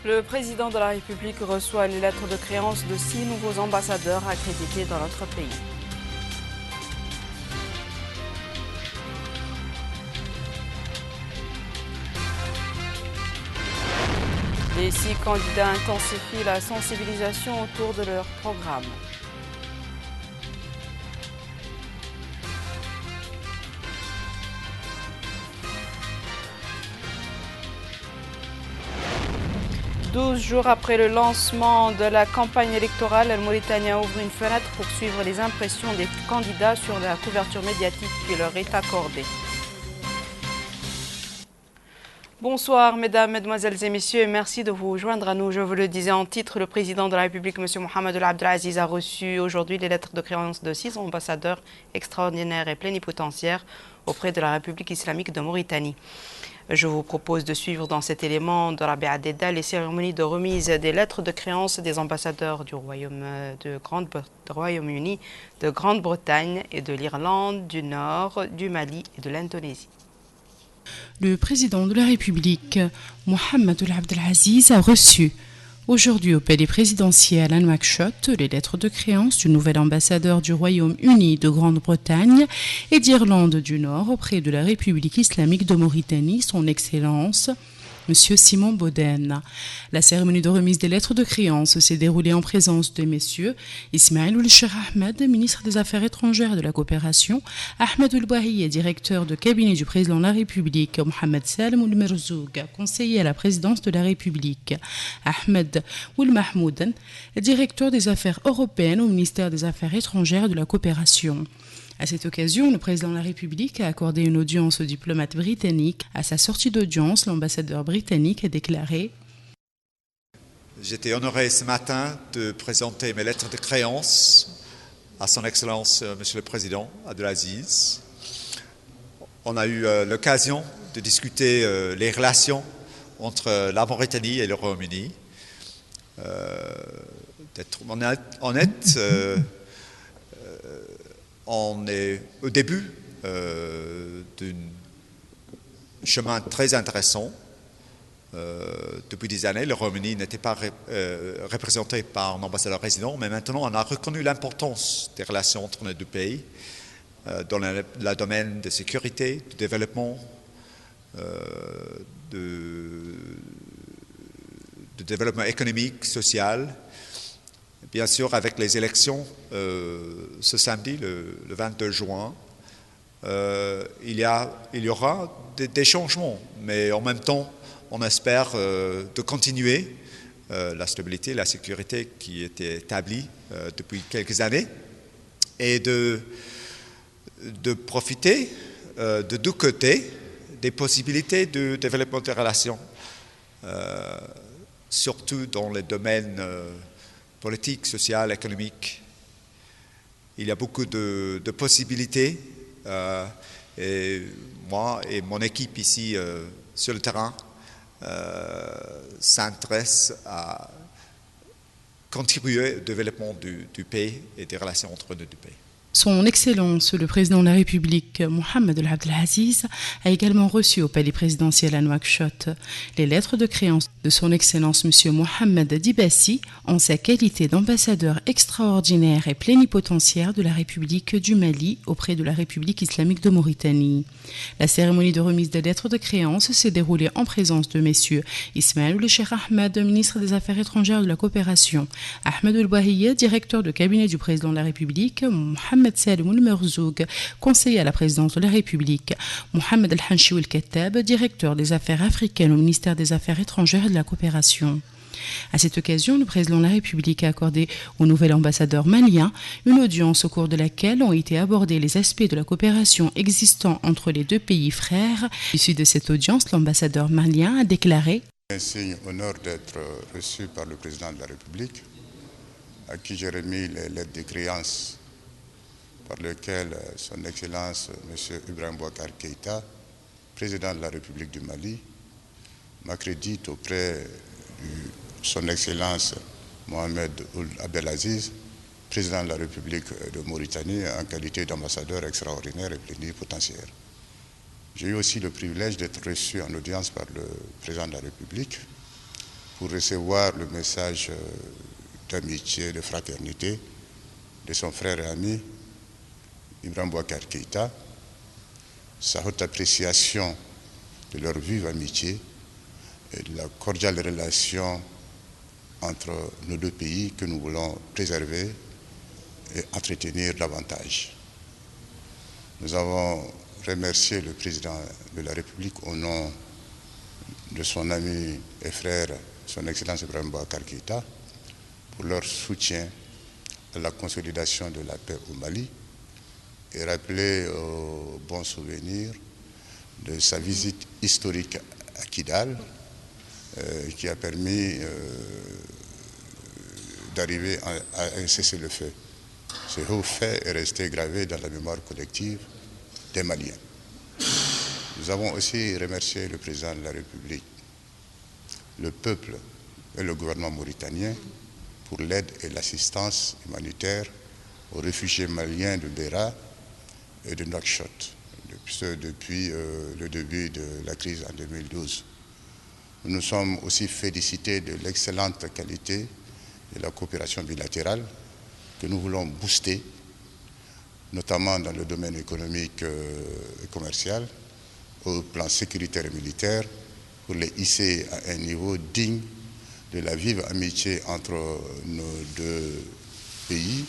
Le président de la République reçoit les lettres de créance de 6 nouveaux ambassadeurs accrédités dans notre pays. Les 6 candidats intensifient la sensibilisation autour de leur programme. Douze jours après le lancement de la campagne électorale, le Mauritania ouvre une fenêtre pour suivre les impressions des candidats sur la couverture médiatique qui leur est accordée. Bonsoir mesdames, mesdemoiselles et messieurs, et merci de vous joindre à nous. Je vous le disais en titre, le président de la République, M. Mohamed Abdelaziz, a reçu aujourd'hui les lettres de créance de 6 ambassadeurs extraordinaires et plénipotentiaires auprès de la République islamique de Mauritanie. Je vous propose de suivre dans cet élément de Rabi Adeda les cérémonies de remise des lettres de créance des ambassadeurs du Royaume-Uni, de Grande-Bretagne et de l'Irlande, du Nord, du Mali et de l'Indonésie. Le président de la République, Mohamed Abdelaziz, a reçu aujourd'hui au palais présidentiel à Nouakchott les lettres de créance du nouvel ambassadeur du Royaume-Uni de Grande-Bretagne et d'Irlande du Nord auprès de la République islamique de Mauritanie, son Excellence Monsieur Simon Boden. La cérémonie de remise des lettres de créance s'est déroulée en présence de messieurs Ismaël Ould-Cheikh Ahmed, ministre des Affaires étrangères et de la coopération, Ahmed Ould-Bahiye, directeur de cabinet du président de la République, Mohamed Salem Ould-Merzoug, conseiller à la présidence de la République, Ahmed Ould-Mahmouden, directeur des Affaires européennes au ministère des Affaires étrangères et de la coopération. À cette occasion, le président de la République a accordé une audience au diplomate britannique. À sa sortie d'audience, l'ambassadeur britannique a déclaré: J'étais honoré ce matin de présenter mes lettres de créance à son Excellence, Monsieur le Président Abdelaziz. On a eu l'occasion de discuter les relations entre la Mauritanie et le Royaume-Uni. D'être honnête, on est au début d'un chemin très intéressant. Depuis des années, le Royaume-Uni n'était pas représenté par un ambassadeur résident, mais maintenant on a reconnu l'importance des relations entre nos deux pays dans le domaine de sécurité, de développement, de développement économique, social. Bien sûr, avec les élections ce samedi, le 22 juin, il y aura des changements, mais en même temps, on espère de continuer la stabilité et la sécurité qui étaient établies depuis quelques années et de profiter de deux côtés des possibilités de développement des relations, surtout dans les domaines politique, sociale, économique. Il y a beaucoup de possibilités et moi et mon équipe ici sur le terrain s'intéressent à contribuer au développement du pays et des relations entre nos deux pays. Son Excellence, le président de la République, Mohamed Abdelaziz, a également reçu au palais présidentiel à Nouakchott les lettres de créance de son Excellence M. Mohamed Dibassi en sa qualité d'ambassadeur extraordinaire et plénipotentiaire de la République du Mali auprès de la République islamique de Mauritanie. La cérémonie de remise des lettres de créance s'est déroulée en présence de messieurs Ismaël Ould-Cheikh Ahmed, ministre des Affaires étrangères et de la coopération, Ahmed Ould-Bahiye, directeur de cabinet du président de la République, Mohamed Salem Ould-Merzoug, conseiller à la présidence de la République, Mohamed El-Hanchi Ould-Kettab, directeur des affaires africaines au ministère des Affaires étrangères et de la coopération. À cette occasion, le président de la République a accordé au nouvel ambassadeur malien une audience au cours de laquelle ont été abordés les aspects de la coopération existant entre les deux pays frères. Issu de cette audience, l'ambassadeur malien a déclaré: un signe honneur d'être reçu par le président de la République, à qui j'ai remis les lettres de créance par lesquelles son Excellence M. Ibrahim Boubacar Keïta, président de la République du Mali, m'accrédite auprès de son Excellence Mohamed Ould Abdelaziz, président de la République de Mauritanie, en qualité d'ambassadeur extraordinaire et plénipotentiaire. J'ai eu aussi le privilège d'être reçu en audience par le président de la République pour recevoir le message d'amitié, de fraternité de son frère et ami Ibrahim Boubacar Keïta, sa haute appréciation de leur vive amitié et de la cordiale relation entre nos deux pays que nous voulons préserver et entretenir davantage. Nous avons remercié le président de la République au nom de son ami et frère, son Excellence Ibrahim Boubacar Keïta, pour leur soutien à la consolidation de la paix au Mali et rappeler au bon souvenir de sa visite historique à Kidal qui a permis d'arriver à un cessez-le-feu. Ce haut fait est resté gravé dans la mémoire collective des Maliens. Nous avons aussi remercié le président de la République, le peuple et le gouvernement mauritanien pour l'aide et l'assistance humanitaire aux réfugiés maliens de Beira et de Nouakchott, depuis le début de la crise en 2012. Nous nous sommes aussi félicités de l'excellente qualité de la coopération bilatérale que nous voulons booster, notamment dans le domaine économique et commercial, au plan sécuritaire et militaire, pour les hisser à un niveau digne de la vive amitié entre nos deux pays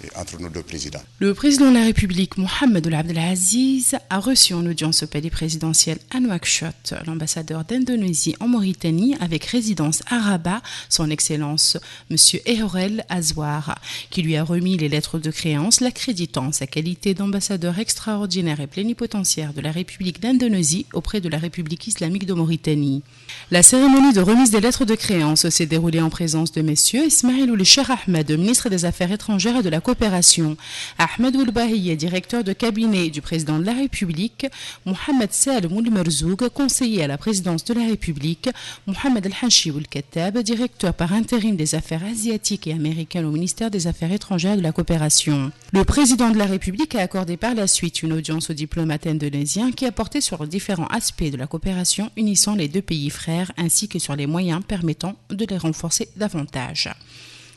et entre nos deux présidents. Le président de la République, Mohamed Ould Abdel Aziz, a reçu en audience au palais présidentiel à Nouakchott l'ambassadeur d'Indonésie en Mauritanie avec résidence à Rabat, son Excellence M. Ehorel Azouar, qui lui a remis les lettres de créance l'accréditant sa qualité d'ambassadeur extraordinaire et plénipotentiaire de la République d'Indonésie auprès de la République islamique de Mauritanie. La cérémonie de remise des lettres de créance s'est déroulée en présence de messieurs Ismail Ould Cheikh Ahmed, ministre des Affaires étrangères et de la coopération, Ahmed Ould Bahia, directeur de cabinet du président de la République, Mohamed Salem Ould Merzoug, conseiller à la présidence de la République, Mohamed El-Hanchi Ould Kattab, directeur par intérim des affaires asiatiques et américaines au ministère des Affaires étrangères et de la coopération. Le président de la République a accordé par la suite une audience aux diplomates indonésiens qui a porté sur les différents aspects de la coopération unissant les deux pays frères ainsi que sur les moyens permettant de les renforcer davantage.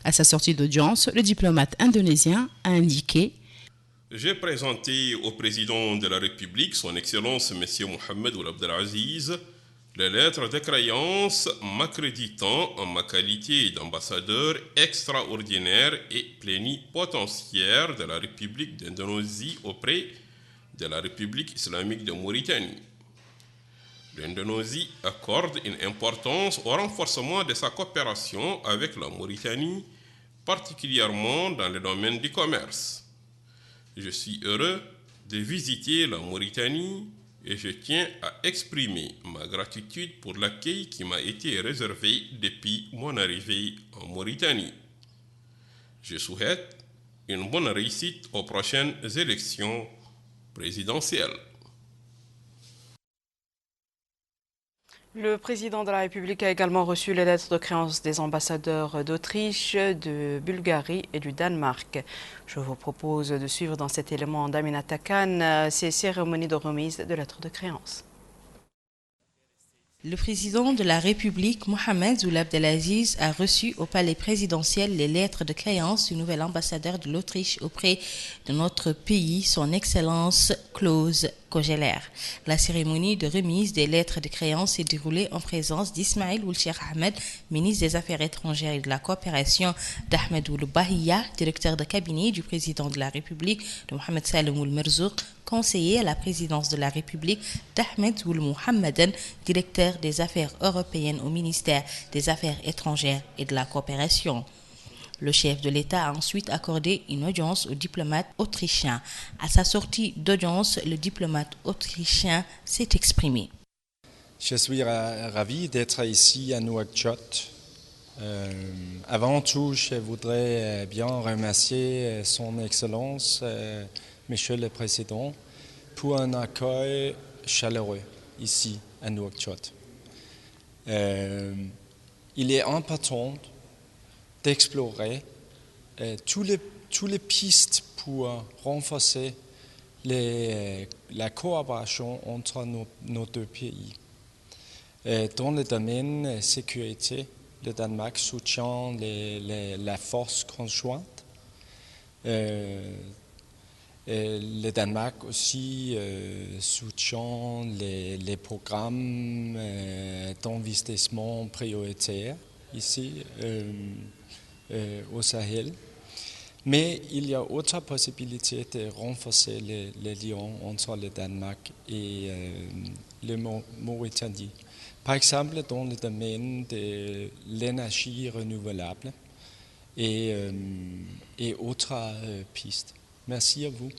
À sa sortie d'audience, le diplomate indonésien a indiqué: j'ai présenté au président de la République, son Excellence M. Mohamed Ould Abdel Aziz, les lettres de créance m'accréditant en ma qualité d'ambassadeur extraordinaire et plénipotentiaire de la République d'Indonésie auprès de la République islamique de Mauritanie. L'Indonésie accorde une importance au renforcement de sa coopération avec la Mauritanie, particulièrement dans le domaine du commerce. Je suis heureux de visiter la Mauritanie et je tiens à exprimer ma gratitude pour l'accueil qui m'a été réservé depuis mon arrivée en Mauritanie. Je souhaite une bonne réussite aux prochaines élections présidentielles. Le président de la République a également reçu les lettres de créance des ambassadeurs d'Autriche, de Bulgarie et du Danemark. Je vous propose de suivre dans cet élément d'Aminata Khan ces cérémonies de remise de lettres de créance. Le président de la République, Mohamed Ould Abdel Aziz, a reçu au palais présidentiel les lettres de créance du nouvel ambassadeur de l'Autriche auprès de notre pays, son Excellence Klaus Kogeler. La cérémonie de remise des lettres de créance s'est déroulée en présence d'Ismail Ould Cheikh Ahmed, ministre des Affaires étrangères et de la coopération, d'Ahmed Ould Bahia, directeur de cabinet du président de la République, de Mohamed Salem Ould Merzoug, conseiller à la présidence de la République, d'Ahmed Ould Mohammadan, directeur des affaires européennes au ministère des Affaires étrangères et de la coopération. Le chef de l'État a ensuite accordé une audience au diplomate autrichien. À sa sortie d'audience, le diplomate autrichien s'est exprimé. Je suis ravi d'être ici à Nouakchott. Avant tout, je voudrais bien remercier son Excellence, Monsieur le Président, pour un accueil chaleureux ici à Nouakchott. Il est important d'explorer toutes les pistes pour renforcer la coopération entre nos deux pays. Dans le domaine sécurité, le Danemark soutient la force conjointe. Le Danemark aussi soutient les programmes d'investissement prioritaires ici au Sahel. Mais il y a autre possibilité de renforcer les liens entre le Danemark et la Mauritanie. Par exemple, dans le domaine de l'énergie renouvelable et autres pistes. Merci à vous.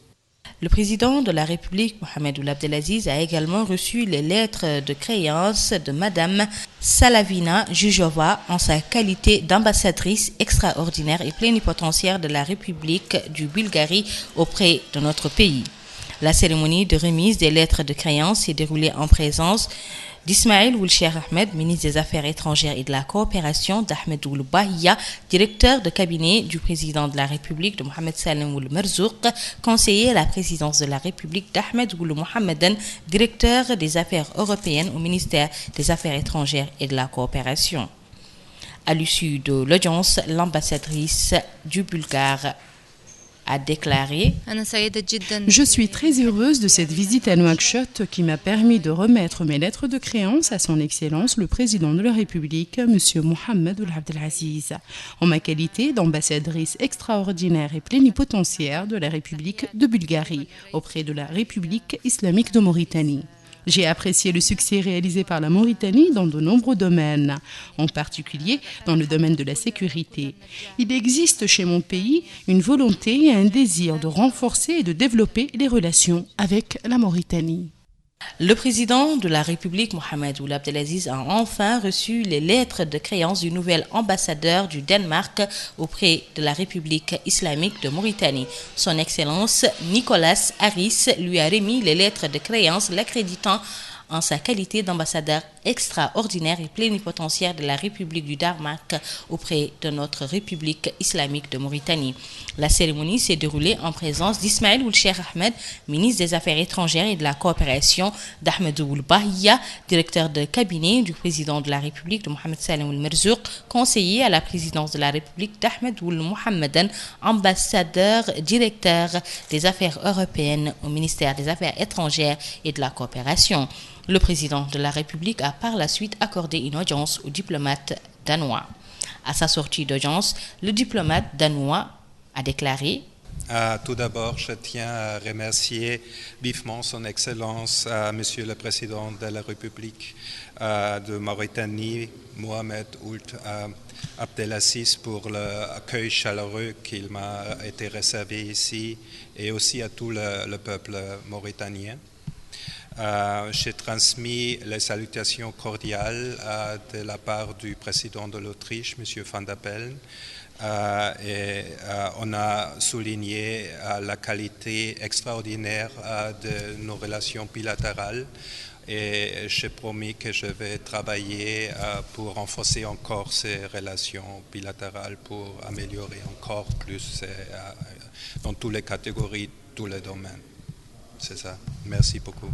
Le président de la République, Mohamed Ould Abdelaziz, a également reçu les lettres de créance de Madame Salavina Jujova en sa qualité d'ambassadrice extraordinaire et plénipotentiaire de la République du Bulgarie auprès de notre pays. La cérémonie de remise des lettres de créance s'est déroulée en présence d'Ismaël Ould Cheikh Ahmed, ministre des Affaires étrangères et de la coopération, d'Ahmed Ould Bahia, directeur de cabinet du président de la République, de Mohamed Salem Ould Merzouk, conseiller à la présidence de la République, d'Ahmed Ould Mohamedan, directeur des Affaires européennes au ministère des Affaires étrangères et de la coopération. À l'issue de l'audience, l'ambassadrice du Bulgare a déclaré « Je suis très heureuse de cette visite à Nouakchott qui m'a permis de remettre mes lettres de créance à son Excellence le Président de la République, M. Mohamed Ould Abdelaziz, en ma qualité d'ambassadrice extraordinaire et plénipotentiaire de la République de Bulgarie auprès de la République islamique de Mauritanie. J'ai apprécié le succès réalisé par la Mauritanie dans de nombreux domaines, en particulier dans le domaine de la sécurité. Il existe chez mon pays une volonté et un désir de renforcer et de développer les relations avec la Mauritanie. » Le président de la République, Mohamed Ould Abdelaziz, a enfin reçu les lettres de créance du nouvel ambassadeur du Danemark auprès de la République islamique de Mauritanie. Son Excellence Nicolas Harris lui a remis les lettres de créance l'accréditant en sa qualité d'ambassadeur extraordinaire et plénipotentiaire de la République du Danemark auprès de notre République islamique de Mauritanie. La cérémonie s'est déroulée en présence d'Ismaël Ould Cheikh Ahmed, ministre des Affaires étrangères et de la coopération, d'Ahmed Ould Bahia, directeur de cabinet du président de la République, de Mohamed Salem Ould Merzouk, conseiller à la présidence de la République, d'Ahmed Ould Mohamedan, ambassadeur directeur des Affaires européennes au ministère des Affaires étrangères et de la coopération. Le président de la République a par la suite accordé une audience au diplomate danois. À sa sortie d'audience, le diplomate danois a déclaré Tout d'abord, je tiens à remercier vivement son Excellence, Monsieur le Président de la République de Mauritanie, Mohamed Ould Abdelaziz, pour l'accueil chaleureux qu'il m'a été réservé ici, et aussi à tout le peuple mauritanien. J'ai transmis les salutations cordiales de la part du président de l'Autriche, M. Van der Bellen, et on a souligné la qualité extraordinaire de nos relations bilatérales, et j'ai promis que je vais travailler pour renforcer encore ces relations bilatérales, pour améliorer encore plus dans toutes les catégories, tous les domaines. C'est ça. Merci beaucoup.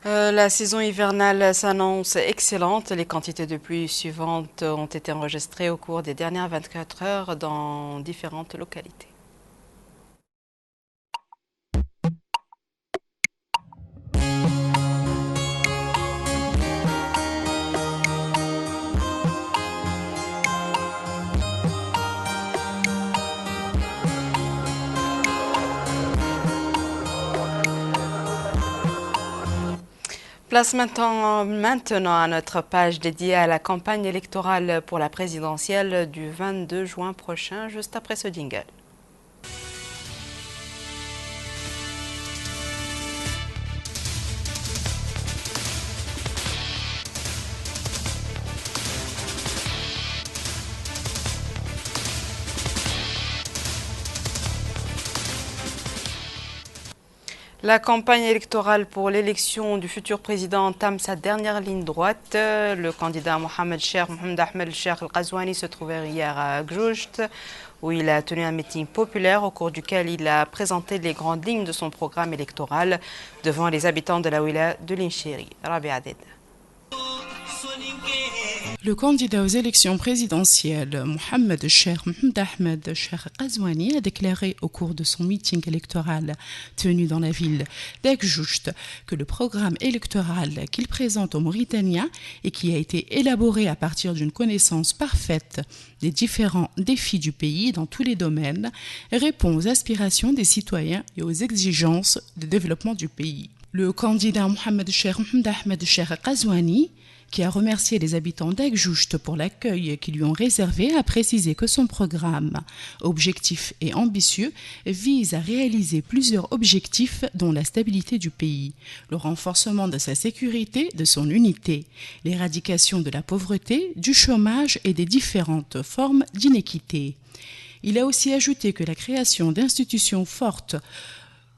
La saison hivernale s'annonce excellente. Les quantités de pluie suivantes ont été enregistrées au cours des dernières 24 heures dans différentes localités. Place maintenant à notre page dédiée à la campagne électorale pour la présidentielle du 22 juin prochain, juste après ce jingle. La campagne électorale pour l'élection du futur président entame sa dernière ligne droite. Le candidat Mohamed Ahmed Cheikh Al-Ghazouani se trouvait hier à Gjoujt, où il a tenu un meeting populaire au cours duquel il a présenté les grandes lignes de son programme électoral devant les habitants de la wilaya de Linchiri. Rabi Aded. Le candidat aux élections présidentielles, Mohamed Cheikh Mohamed Ahmed Cheikh Ghazouani, a déclaré au cours de son meeting électoral tenu dans la ville d'Aigues-Joucht que le programme électoral qu'il présente aux Mauritaniens et qui a été élaboré à partir d'une connaissance parfaite des différents défis du pays dans tous les domaines répond aux aspirations des citoyens et aux exigences de développement du pays. Le candidat Mohamed Cheikh Mohamed Ahmed Cheikh Ghazouani, qui a remercié les habitants d'Aigues-Joucht pour l'accueil qu'ils lui ont réservé, a précisé que son programme, objectif et ambitieux, vise à réaliser plusieurs objectifs dont la stabilité du pays, le renforcement de sa sécurité, de son unité, l'éradication de la pauvreté, du chômage et des différentes formes d'inéquité. Il a aussi ajouté que la création d'institutions fortes,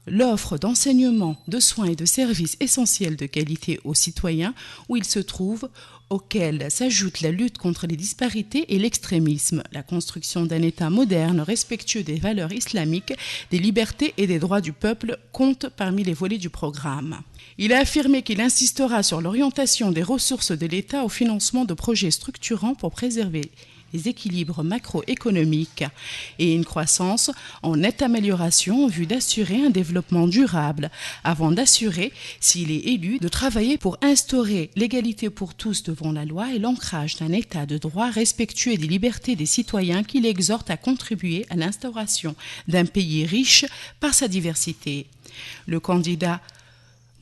l'offre d'enseignement, de soins et de services essentiels de qualité aux citoyens où ils se trouvent, auxquels s'ajoute la lutte contre les disparités et l'extrémisme, la construction d'un État moderne, respectueux des valeurs islamiques, des libertés et des droits du peuple compte parmi les volets du programme. Il a affirmé qu'il insistera sur l'orientation des ressources de l'État au financement de projets structurants pour préserver les équilibres macroéconomiques et une croissance en nette amélioration en vue d'assurer un développement durable, avant d'assurer, s'il est élu, de travailler pour instaurer l'égalité pour tous devant la loi et l'ancrage d'un État de droit respectueux des libertés des citoyens qu'il exhorte à contribuer à l'instauration d'un pays riche par sa diversité. Le candidat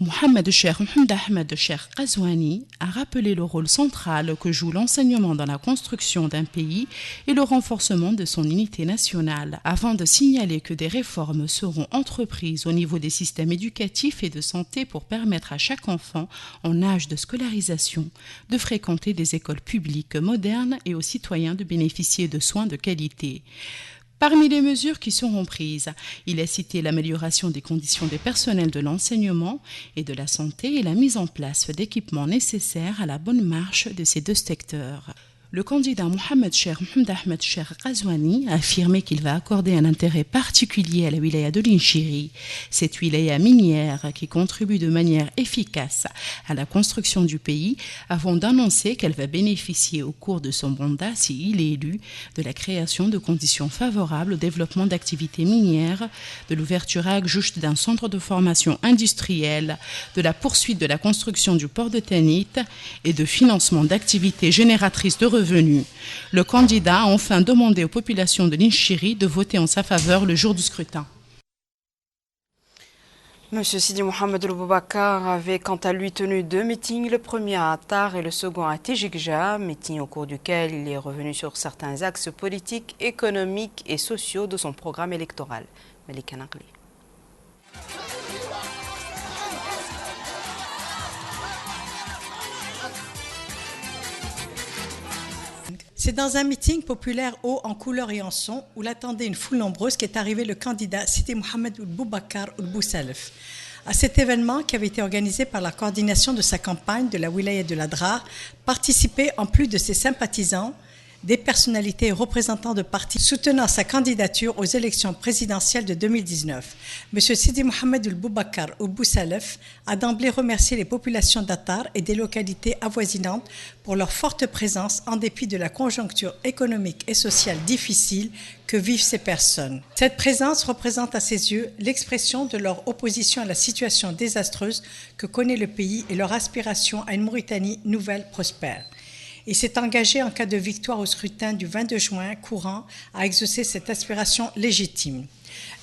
Mohamed Cheikh Mohamed Ahmed Cheikh Ghazouani a rappelé le rôle central que joue l'enseignement dans la construction d'un pays et le renforcement de son unité nationale, avant de signaler que des réformes seront entreprises au niveau des systèmes éducatifs et de santé pour permettre à chaque enfant en âge de scolarisation de fréquenter des écoles publiques modernes et aux citoyens de bénéficier de soins de qualité. Parmi les mesures qui seront prises, il a cité l'amélioration des conditions des personnels de l'enseignement et de la santé et la mise en place d'équipements nécessaires à la bonne marche de ces deux secteurs. Le candidat Mohamed Cheikh Mohamed Ahmed Cheikh Ghazouani a affirmé qu'il va accorder un intérêt particulier à la wilaya de l'Inchiri, cette wilaya minière qui contribue de manière efficace à la construction du pays, avant d'annoncer qu'elle va bénéficier au cours de son mandat, s'il est élu, de la création de conditions favorables au développement d'activités minières, de l'ouverture à Aigues-Joucht d'un centre de formation industrielle, de la poursuite de la construction du port de Tanit et de financement d'activités génératrices de revenus. Le candidat a enfin demandé aux populations de l'Inchiri de voter en sa faveur le jour du scrutin. Monsieur Sidi Mohamed El Boubacar avait quant à lui tenu deux meetings, le premier à Attar et le second à Tijikja, meeting au cours duquel il est revenu sur certains axes politiques, économiques et sociaux de son programme électoral. Malika Naqli. C'est dans un meeting populaire haut en couleur et en son où l'attendait une foule nombreuse qu'est arrivé le candidat Sidi Mohamed El Boubacar El Boussalef. À cet événement, qui avait été organisé par la coordination de sa campagne de la wilaya de l'Adrar, participaient en plus de ses sympathisants des personnalités et représentants de partis soutenant sa candidature aux élections présidentielles de 2019. M. Sidi Mohamed El Boubacar El Boussalef a d'emblée remercié les populations d'Attar et des localités avoisinantes pour leur forte présence en dépit de la conjoncture économique et sociale difficile que vivent ces personnes. Cette présence représente à ses yeux l'expression de leur opposition à la situation désastreuse que connaît le pays et leur aspiration à une Mauritanie nouvelle prospère. Il s'est engagé en cas de victoire au scrutin du 22 juin courant à exaucer cette aspiration légitime.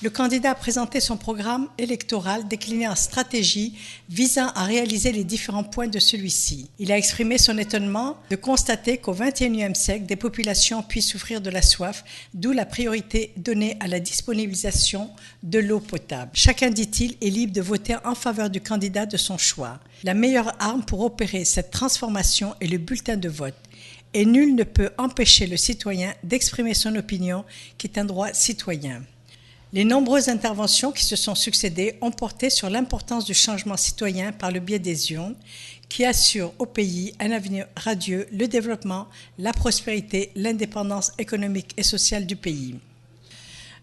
Le candidat a présenté son programme électoral décliné en stratégie visant à réaliser les différents points de celui-ci. Il a exprimé son étonnement de constater qu'au XXIe siècle, des populations puissent souffrir de la soif, d'où la priorité donnée à la disponibilisation de l'eau potable. Chacun, dit-il, est libre de voter en faveur du candidat de son choix. La meilleure arme pour opérer cette transformation est le bulletin de vote. Et nul ne peut empêcher le citoyen d'exprimer son opinion, qui est un droit citoyen. Les nombreuses interventions qui se sont succédées ont porté sur l'importance du changement citoyen par le biais des urnes, qui assurent au pays un avenir radieux, le développement, la prospérité, l'indépendance économique et sociale du pays.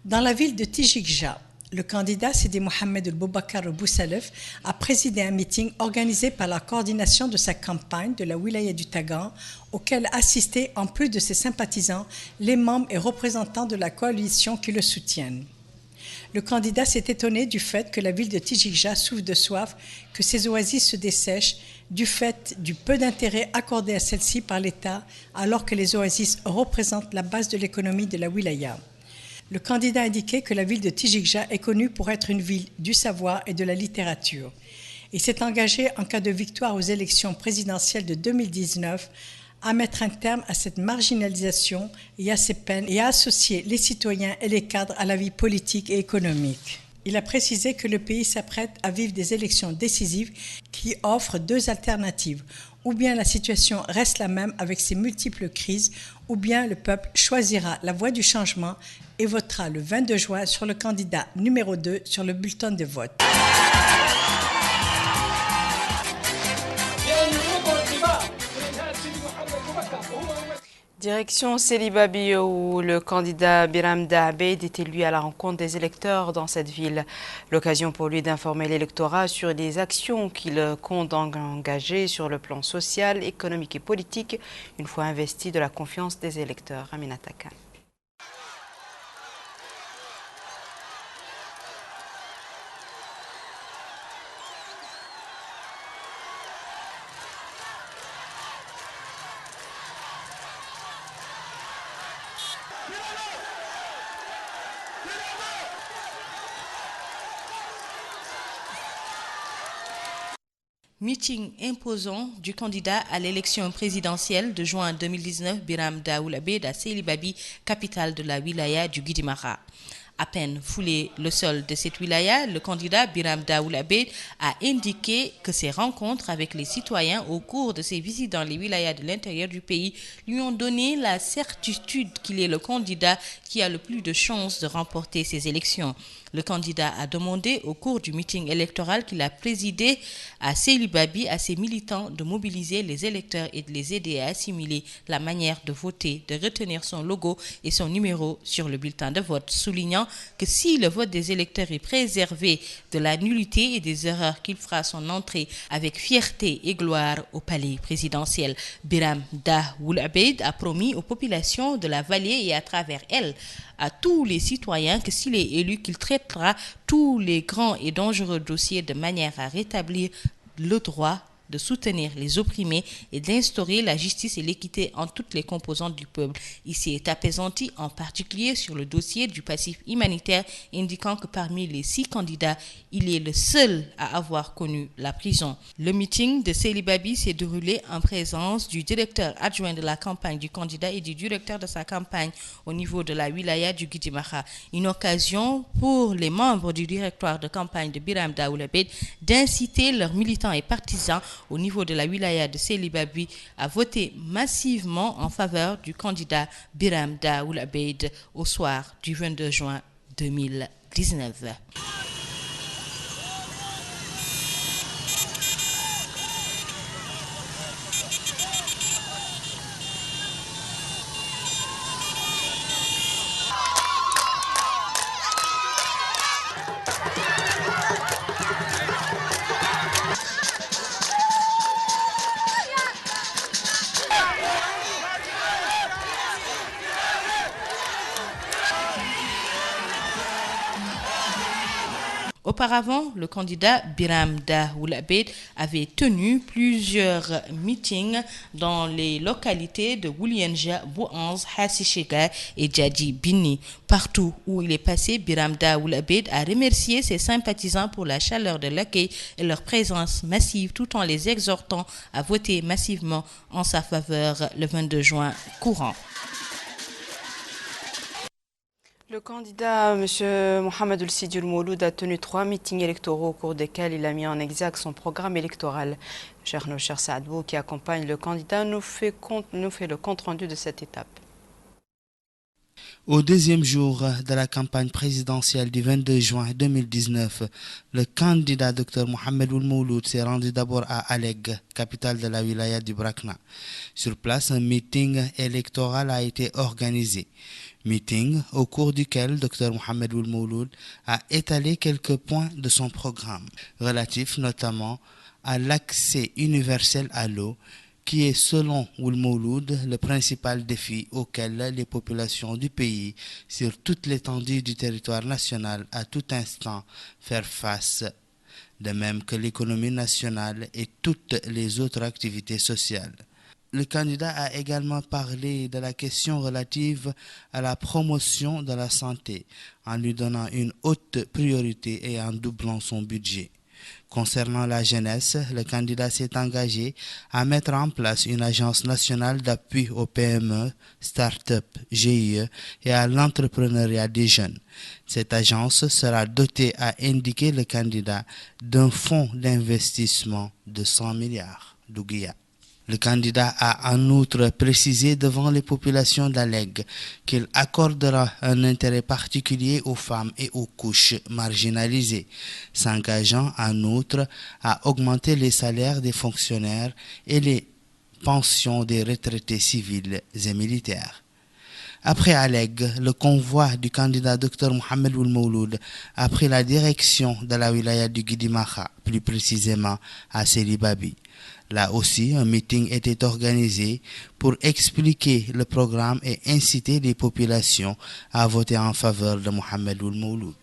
Dans la ville de Tijikja, Le candidat Sidi Mohamed Boubacar Boussalef a présidé un meeting organisé par la coordination de sa campagne de la wilaya du Tagan, auquel assistaient, en plus de ses sympathisants, les membres et représentants de la coalition qui le soutiennent. Le candidat s'est étonné du fait que la ville de Tijikja souffre de soif, que ses oasis se dessèchent, du fait du peu d'intérêt accordé à celle-ci par l'État, alors que les oasis représentent la base de l'économie de la wilaya. Le candidat a indiqué que la ville de Tijikja est connue pour être une ville du savoir et de la littérature. Il s'est engagé, en cas de victoire aux élections présidentielles de 2019, à mettre un terme à cette marginalisation et à ces peines et à associer les citoyens et les cadres à la vie politique et économique. Il a précisé que le pays s'apprête à vivre des élections décisives qui offrent deux alternatives. Ou bien la situation reste la même avec ses multiples crises, ou bien le peuple choisira la voie du changement et votera le 22 juin sur le candidat numéro 2 sur le bulletin de vote. Direction Célibabi, où le candidat Biram Daabeid est élu à la rencontre des électeurs dans cette ville. L'occasion pour lui d'informer l'électorat sur les actions qu'il compte engager sur le plan social, économique et politique, une fois investi de la confiance des électeurs. Aminata Khan. Meeting imposant du candidat à l'élection présidentielle de juin 2019, Biram Daoul-Abeid à Célibabi, capitale de la wilaya du Guidimara. À peine foulé le sol de cette wilaya, le candidat Biram Daoul-Abeid a indiqué que ses rencontres avec les citoyens au cours de ses visites dans les wilayas de l'intérieur du pays lui ont donné la certitude qu'il est le candidat qui a le plus de chances de remporter ces élections. Le candidat a demandé au cours du meeting électoral qu'il a présidé à Célibabi à ses militants de mobiliser les électeurs et de les aider à assimiler la manière de voter, de retenir son logo et son numéro sur le bulletin de vote, soulignant que si le vote des électeurs est préservé de la nullité et des erreurs, qu'il fera son entrée avec fierté et gloire au palais présidentiel. Biram Daoul-Abeid a promis aux populations de la vallée et à travers elle à tous les citoyens que s'il est élu, qu'il traitera tous les grands et dangereux dossiers de manière à rétablir le droit de soutenir les opprimés et d'instaurer la justice et l'équité en toutes les composantes du peuple. Il s'est apaisanti en particulier sur le dossier du passif humanitaire, indiquant que parmi les 6 candidats, il est le seul à avoir connu la prison. Le meeting de Célibabi s'est déroulé en présence du directeur adjoint de la campagne du candidat et du directeur de sa campagne au niveau de la wilaya du Guidimara. Une occasion pour les membres du directoire de campagne de Biram Daoul-Abeid d'inciter leurs militants et partisans au niveau de la wilaya de Célibabi à voter massivement en faveur du candidat Biram Daoul-Abeid au soir du 22 juin 2019. Auparavant, le candidat Biram Daoul-Abeid avait tenu plusieurs meetings dans les localités de Woulienja, Bouanz, Hassishega et Djadji Bini. Partout où il est passé, Biram Daoul-Abeid a remercié ses sympathisants pour la chaleur de l'accueil et leur présence massive, tout en les exhortant à voter massivement en sa faveur le 22 juin courant. Le candidat, M. Mohamed El-Sidi Mouloud, a tenu 3 meetings électoraux au cours desquels il a mis en exergue son programme électoral. Cher Saadbou, qui accompagne le candidat, nous fait le compte-rendu de cette étape. Au deuxième jour de la campagne présidentielle du 22 juin 2019, le candidat Dr Mohamed Ould Mouloud s'est rendu d'abord à Aleg, capitale de la wilaya du Brakna. Sur place, un meeting électoral a été organisé. Meeting au cours duquel Dr Mohamed Ould Mouloud a étalé quelques points de son programme, relatifs notamment à l'accès universel à l'eau, qui est selon Ould Mouloud le principal défi auquel les populations du pays, sur toute l'étendue du territoire national, à tout instant faire face, de même que l'économie nationale et toutes les autres activités sociales. Le candidat a également parlé de la question relative à la promotion de la santé, en lui donnant une haute priorité et en doublant son budget. Concernant la jeunesse, le candidat s'est engagé à mettre en place une agence nationale d'appui aux PME, start-up, GIE et à l'entrepreneuriat des jeunes. Cette agence sera dotée, a indiqué le candidat, d'un fonds d'investissement de 100 milliards d'Ouguiya. Le candidat a en outre précisé devant les populations d'Aleg qu'il accordera un intérêt particulier aux femmes et aux couches marginalisées, s'engageant en outre à augmenter les salaires des fonctionnaires et les pensions des retraités civils et militaires. Après Aleg, le convoi du candidat Dr Mohamed Ould Mouloud a pris la direction de la wilaya du Guidimaha, plus précisément à Selibabi. Là aussi, un meeting était organisé pour expliquer le programme et inciter les populations à voter en faveur de Mohamed Ould Mouloud.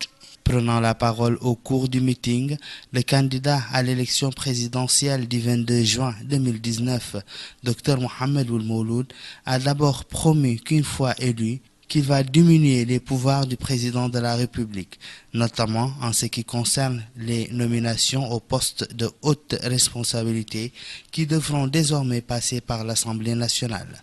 Prenant la parole au cours du meeting, le candidat à l'élection présidentielle du 22 juin 2019, Dr Mohamed Ould Mouloud, a d'abord promis qu'une fois élu, qu'il va diminuer les pouvoirs du président de la République, notamment en ce qui concerne les nominations aux postes de haute responsabilité qui devront désormais passer par l'Assemblée nationale.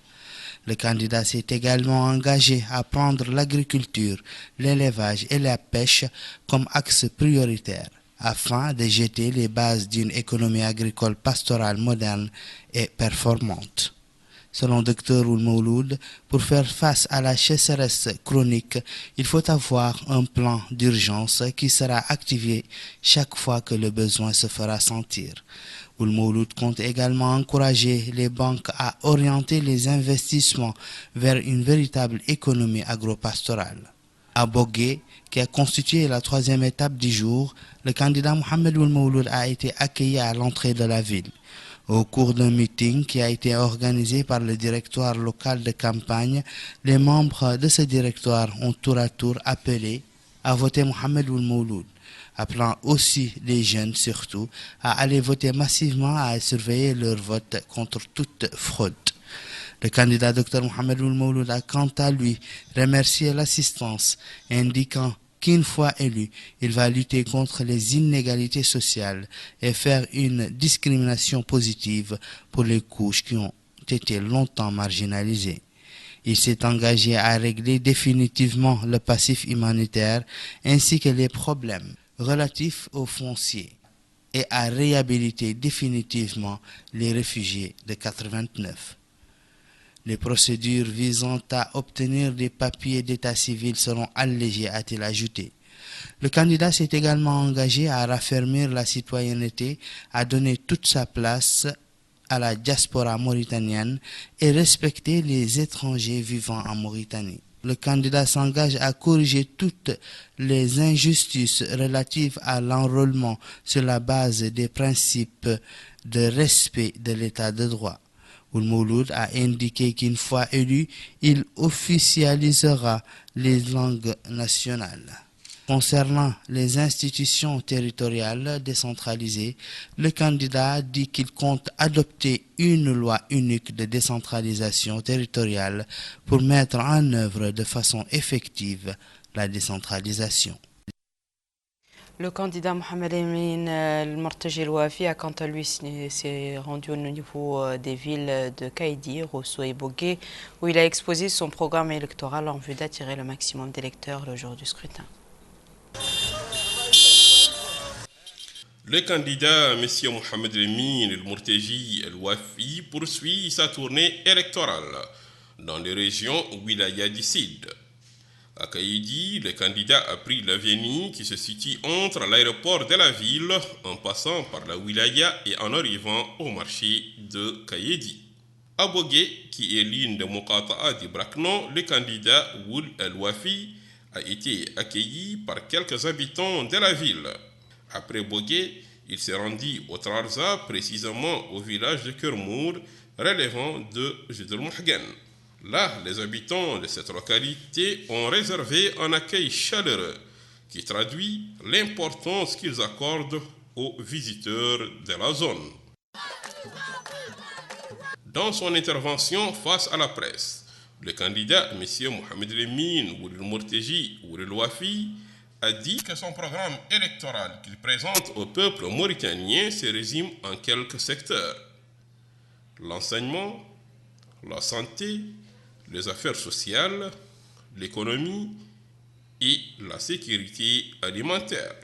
Le candidat s'est également engagé à prendre l'agriculture, l'élevage et la pêche comme axe prioritaire, afin de jeter les bases d'une économie agricole pastorale moderne et performante. Selon Dr Ould Mouloud, pour faire face à la sécheresse chronique, il faut avoir un plan d'urgence qui sera activé chaque fois que le besoin se fera sentir. Ould Mouloud compte également encourager les banques à orienter les investissements vers une véritable économie agro-pastorale. À Bogué, qui a constitué la troisième étape du jour, le candidat Mohamed Ould Mouloud a été accueilli à l'entrée de la ville. Au cours d'un meeting qui a été organisé par le directoire local de campagne, les membres de ce directoire ont tour à tour appelé à voter Mohamed Ould Mouloud, appelant aussi les jeunes surtout à aller voter massivement et à surveiller leur vote contre toute fraude. Le candidat Dr Mohamed Ould Mouloud a quant à lui remercié l'assistance, indiquant qu'une fois élu, il va lutter contre les inégalités sociales et faire une discrimination positive pour les couches qui ont été longtemps marginalisées. Il s'est engagé à régler définitivement le passif humanitaire ainsi que les problèmes relatifs aux fonciers et à réhabiliter définitivement les réfugiés de 89. Les procédures visant à obtenir des papiers d'état civil seront allégées, a-t-il ajouté. Le candidat s'est également engagé à raffermir la citoyenneté, à donner toute sa place à la diaspora mauritanienne et respecter les étrangers vivant en Mauritanie. Le candidat s'engage à corriger toutes les injustices relatives à l'enrôlement sur la base des principes de respect de l'état de droit. Ould Mouloud a indiqué qu'une fois élu, il officialisera les langues nationales. Concernant les institutions territoriales décentralisées, le candidat a dit qu'il compte adopter une loi unique de décentralisation territoriale pour mettre en œuvre de façon effective la décentralisation. Le candidat Mohamed Emin El-Mortaji El-Wafi a quant à lui s'est rendu au niveau des villes de Kaïdi, Rosso et Bogué, où il a exposé son programme électoral en vue d'attirer le maximum d'électeurs le jour du scrutin. Le candidat M. Mohamed Emin El-Mortaji El-Wafi poursuit sa tournée électorale dans les régions Wilaya du Sud. À Kaïdi, le candidat a pris l'avenue qui se situe entre l'aéroport de la ville, en passant par la wilaya et en arrivant au marché de Kaïdi. À Bogué, qui est l'une des Mokata'a du Brakna, le candidat Woul El-Wafi a été accueilli par quelques habitants de la ville. Après Bogué, il s'est rendu au Trarza, précisément au village de Kermour, relevant de Jidr Mohgen. Là, les habitants de cette localité ont réservé un accueil chaleureux qui traduit l'importance qu'ils accordent aux visiteurs de la zone. Dans son intervention face à la presse, le candidat M. Mohamed Lemine Ould Morteji Ould Wafi a dit que son programme électoral qu'il présente au peuple mauritanien se résume en quelques secteurs: l'enseignement, la santé, les affaires sociales, l'économie et la sécurité alimentaire.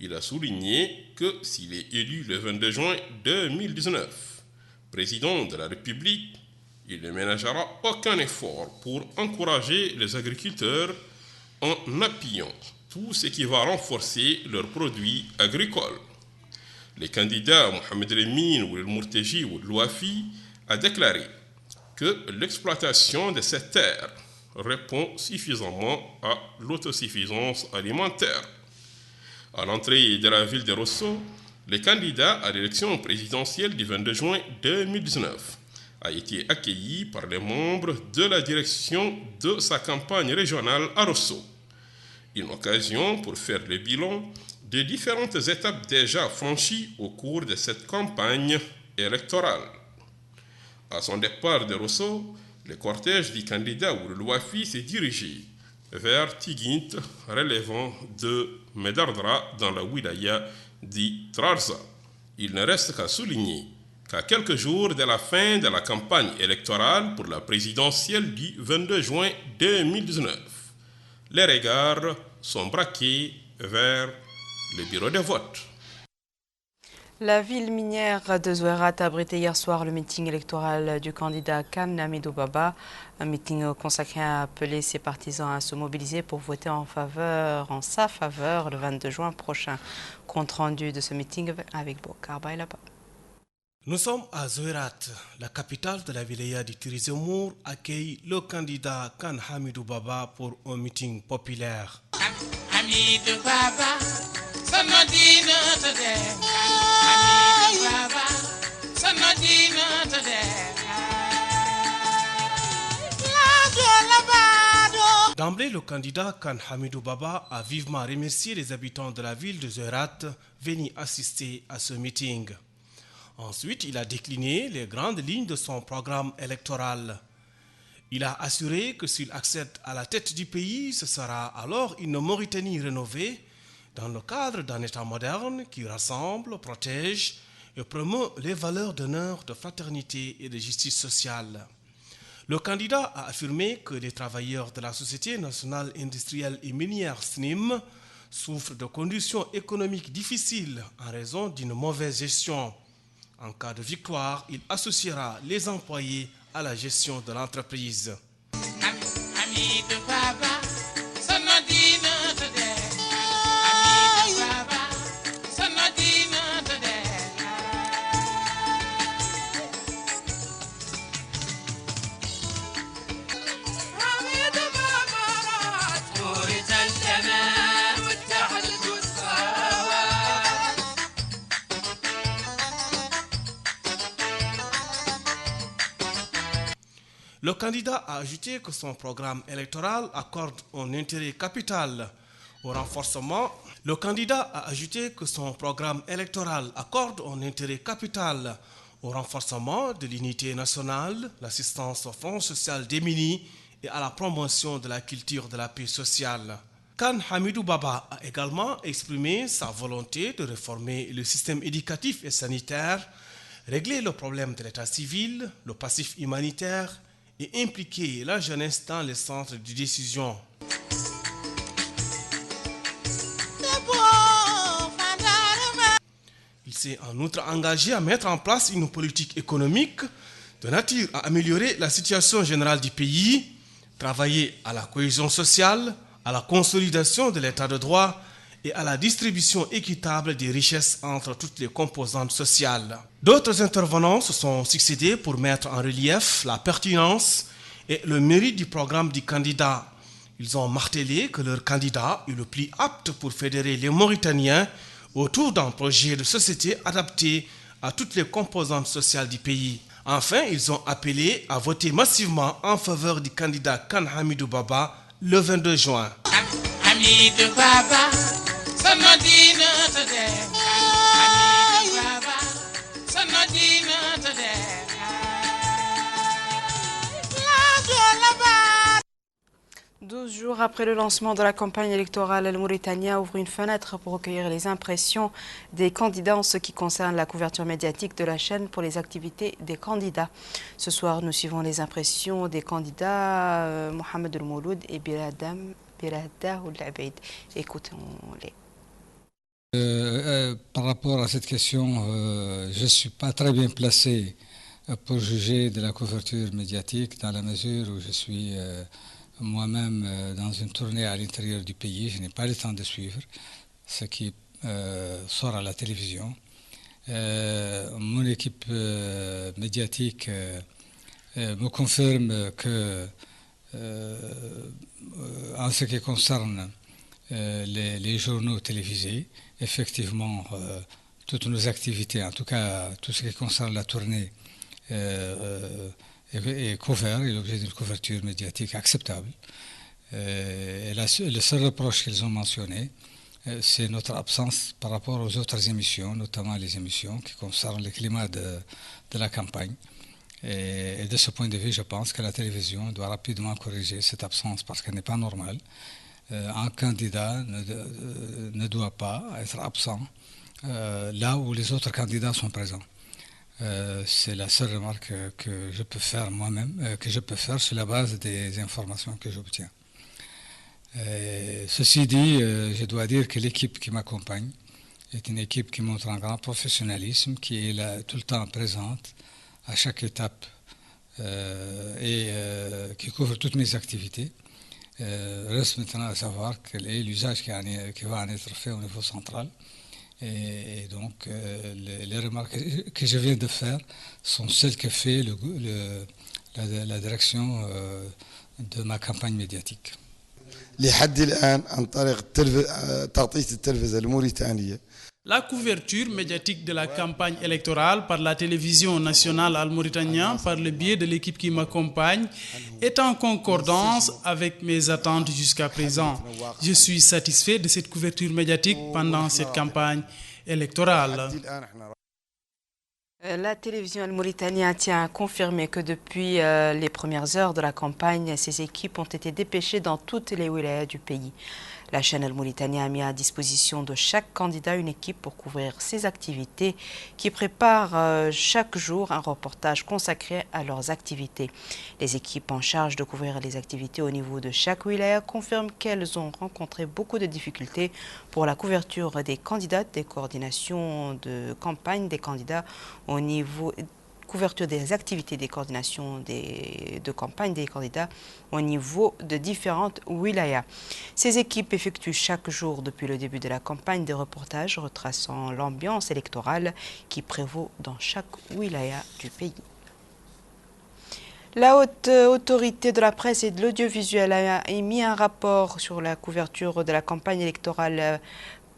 Il a souligné que s'il est élu le 22 juin 2019 président de la République, il ne ménagera aucun effort pour encourager les agriculteurs en appuyant tout ce qui va renforcer leurs produits agricoles. Le candidat Mohamed Lemine Ould Morteji Ould Wafi a déclaré que l'exploitation de cette terre répond suffisamment à l'autosuffisance alimentaire. À l'entrée de la ville de Rosso, le candidat à l'élection présidentielle du 22 juin 2019 a été accueilli par les membres de la direction de sa campagne régionale à Rosso. Une occasion pour faire le bilan des différentes étapes déjà franchies au cours de cette campagne électorale. À son départ de Rosso, le cortège du candidat Ould Wafi s'est dirigé vers Tigint, relevant de Medardra dans la wilaya du Trarza. Il ne reste qu'à souligner qu'à quelques jours de la fin de la campagne électorale pour la présidentielle du 22 juin 2019, les regards sont braqués vers le bureau de vote. La ville minière de Zouérat a abrité hier soir le meeting électoral du candidat Khan Hamidou Baba, un meeting consacré à appeler ses partisans à se mobiliser pour voter en sa faveur le 22 juin prochain. Compte rendu de ce meeting avec Bokar Bailaba. Nous sommes à Zouérat, la capitale de la wilaya du Tirizimour, accueille le candidat Khan Hamidou Baba pour un meeting populaire. Hamidou Baba, d'emblée, le candidat Khan Hamidou Baba a vivement remercié les habitants de la ville de Zouérat venus assister à ce meeting. Ensuite, il a décliné les grandes lignes de son programme électoral. Il a assuré que s'il accède à la tête du pays, ce sera alors une Mauritanie rénovée dans le cadre d'un État moderne qui rassemble, protège et promeut les valeurs d'honneur, de fraternité et de justice sociale. Le candidat a affirmé que les travailleurs de la Société nationale industrielle et minière SNIM souffrent de conditions économiques difficiles en raison d'une mauvaise gestion. En cas de victoire, il associera les employés à la gestion de l'entreprise. Le candidat a ajouté que son programme électoral accorde un intérêt capital au renforcement. Le candidat a ajouté que son programme électoral accorde un intérêt capital au renforcement de l'unité nationale, l'assistance au Fonds social démuni et à la promotion de la culture de la paix sociale. Khan Hamidou Baba a également exprimé sa volonté de réformer le système éducatif et sanitaire, régler le problème de l'état civil, le passif humanitaire et impliquer la jeunesse dans les centres de décision. Il s'est en outre engagé à mettre en place une politique économique de nature à améliorer la situation générale du pays, Travailler à la cohésion sociale, à la consolidation de l'état de droit et à la distribution équitable des richesses entre toutes les composantes sociales. D'autres intervenants se sont succédés pour mettre en relief la pertinence et le mérite du programme du candidat. Ils ont martelé que leur candidat est le plus apte pour fédérer les Mauritaniens autour d'un projet de société adapté à toutes les composantes sociales du pays. Enfin, ils ont appelé à voter massivement en faveur du candidat Khan Hamidou Baba le 22 juin. Hamidou Baba, Hamidou Baba, 12 jours après le lancement de la campagne électorale, le Mauritanien ouvre une fenêtre pour recueillir les impressions des candidats en ce qui concerne la couverture médiatique de la chaîne pour les activités des candidats. Ce soir, nous suivons les impressions des candidats Mohamed El Mouloud et Birada Ould Abeid. Écoutons-les. Par rapport à cette question, je ne suis pas très bien placé pour juger de la couverture médiatique dans la mesure où je suis moi-même dans une tournée à l'intérieur du pays. Je n'ai pas le temps de suivre ce qui sort à la télévision. Mon équipe médiatique me confirme que en ce qui concerne les journaux télévisés, effectivement, toutes nos activités, en tout cas tout ce qui concerne la tournée, est couvert, est l'objet d'une couverture médiatique acceptable. Et le seul reproche qu'ils ont mentionné, c'est notre absence par rapport aux autres émissions, notamment les émissions qui concernent le climat de la campagne. Et de ce point de vue, je pense que la télévision doit rapidement corriger cette absence parce qu'elle n'est pas normale. Un candidat ne doit pas être absent là où les autres candidats sont présents. C'est la seule remarque que je peux faire moi-même, que je peux faire sur la base des informations que j'obtiens. Ceci dit, je dois dire que l'équipe qui m'accompagne est une équipe qui montre un grand professionnalisme, qui est là, tout le temps présente à chaque étape et qui couvre toutes mes activités. Reste maintenant à savoir quel est l'usage qui va en être fait au niveau central. Et donc, les remarques que je viens de faire sont celles que fait la direction de ma campagne médiatique. La couverture médiatique de la campagne électorale par la télévision nationale al-mauritanienne par le biais de l'équipe qui m'accompagne est en concordance avec mes attentes jusqu'à présent. Je suis satisfait de cette couverture médiatique pendant cette campagne électorale. La télévision al-mauritanienne tient à confirmer que depuis les premières heures de la campagne, ces équipes ont été dépêchées dans toutes les wilayas du pays. La chaîne al-Mauritania a mis à disposition de chaque candidat une équipe pour couvrir ses activités qui prépare chaque jour un reportage consacré à leurs activités. Les équipes en charge de couvrir les activités au niveau de chaque wilaya confirment qu'elles ont rencontré beaucoup de difficultés pour la couverture des candidats, des coordinations de campagne des candidats au niveau couverture des activités des coordinations de campagne des candidats au niveau de différentes wilayas. Ces équipes effectuent chaque jour depuis le début de la campagne des reportages retraçant l'ambiance électorale qui prévaut dans chaque wilaya du pays. La haute autorité de la presse et de l'audiovisuel a émis un rapport sur la couverture de la campagne électorale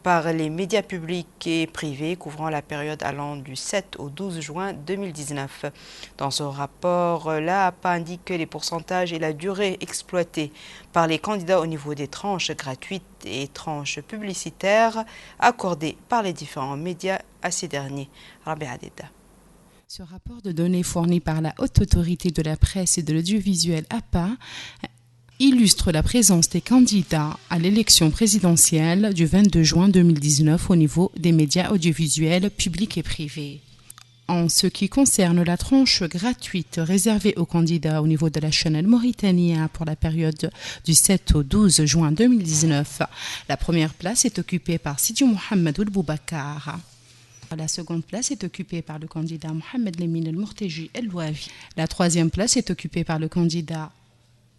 par les médias publics et privés couvrant la période allant du 7 au 12 juin 2019. Dans ce rapport, l'AAPA indique que les pourcentages et la durée exploitée par les candidats au niveau des tranches gratuites et tranches publicitaires accordées par les différents médias à ces derniers. Rabia Adeda. Ce rapport de données fourni par la haute autorité de la presse et de l'audiovisuel APA illustre la présence des candidats à l'élection présidentielle du 22 juin 2019 au niveau des médias audiovisuels publics et privés. En ce qui concerne la tranche gratuite réservée aux candidats au niveau de la chaîne al-Mauritania pour la période du 7 au 12 juin 2019, la première place est occupée par Sidi Mohamed Ould Boubacar. La seconde place est occupée par le candidat Mohamed Lemine El Mourteji El Louavi. La troisième place est occupée par le candidat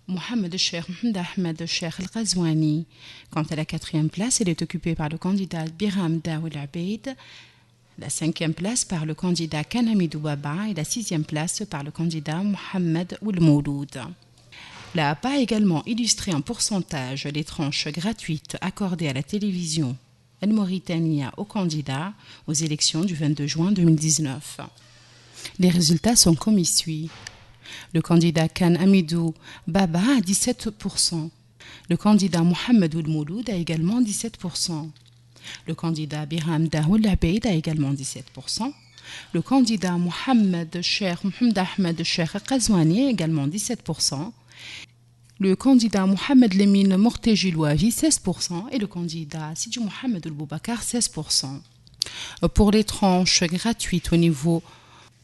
Mohamed Cheikh Mohamed Ahmed Cheikh Al-Ghazouani. Quant à la 4e place, elle est occupée par le candidat Biram Daoul Abeid, la 5e place par le candidat Kanamidou Baba et la 6e place par le candidat Mohamed Ould Mouloud. La APA a également illustré en pourcentage les tranches gratuites accordées à la télévision Mauritania aux candidats aux élections du 22 juin 2019. Les résultats sont comme suit. Le candidat Kanamidou Baba a 17%. Le candidat Mohamed Ould Mouloud a également 17%. Le candidat Biram Daoul Abeid a également 17%. Le candidat Mohamed Cheikh Mohamed Ahmed Cheikh Al-Ghazouani a également 17%. Le candidat Mohamed Lemine Morteji Louavi 16% et le candidat Sidi Mohamed Ould Boubacar 16%. Pour les tranches gratuites au niveau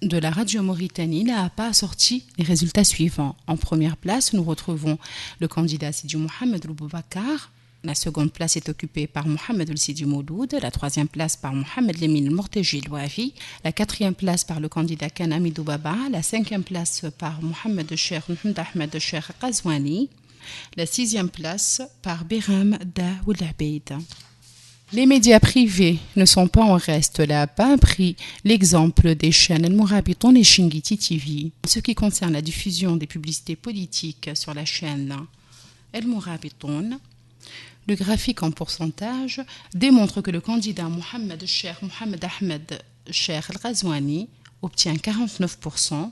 de la radio Mauritanie, la APA a sorti les résultats suivants. En première place, nous retrouvons le candidat Sidi Mohamed Ould Boubacar. La seconde place est occupée par Mohamed Ould Sidi Mouloud, la 3e place par Mohamed Lemine Morteji Louavi, la 4e place par le candidat Kanamidou Baba, la 5e place par Mohamed Cheikh Mohamed Ahmed Cheikh Ghazouani, la 6e place par Biram Daoul Abeid. Les médias privés ne sont pas en reste. La APA a pris l'exemple des chaînes El Mourabitoun et Shingiti TV. En ce qui concerne la diffusion des publicités politiques sur la chaîne El Mourabitoun, le graphique en pourcentage démontre que le candidat Mohamed Cheikh Mohamed Ahmed Cheikh Al-Ghazouani obtient 49%,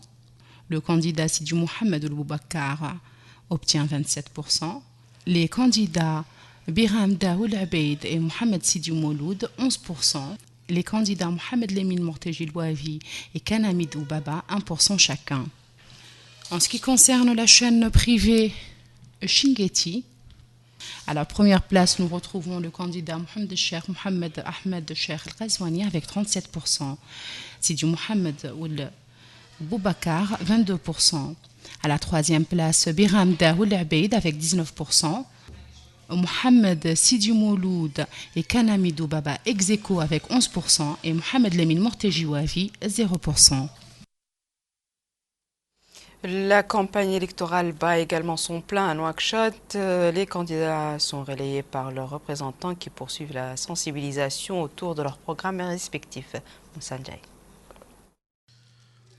le candidat Sidi Mohamed Ould Boubacar obtient 27%, les candidats Biram Daoul Abeid et Mohamed Sidi Mouloud 11%, les candidats Mohamed Lemine Morteji Louavi et Kanamidou Baba 1% chacun. En ce qui concerne la chaîne privée Shingeti, à la première place, nous retrouvons le candidat Mohamed Cheikh Mohamed Ahmed Cheikh Al-Ghazouani avec 37%, Sidi Mohamed Ould Boubacar 22%. À la 3e place, Biram Daoul Abeid avec 19%, Mohamed Sidi Mouloud et Kanamidou Baba ex-aequo avec 11% et Mohamed Lemine Morteji Louavi 0%. La campagne électorale bat également son plein à Nouakchott. Les candidats sont relayés par leurs représentants qui poursuivent la sensibilisation autour de leurs programmes respectifs. Moussa Ndiaye.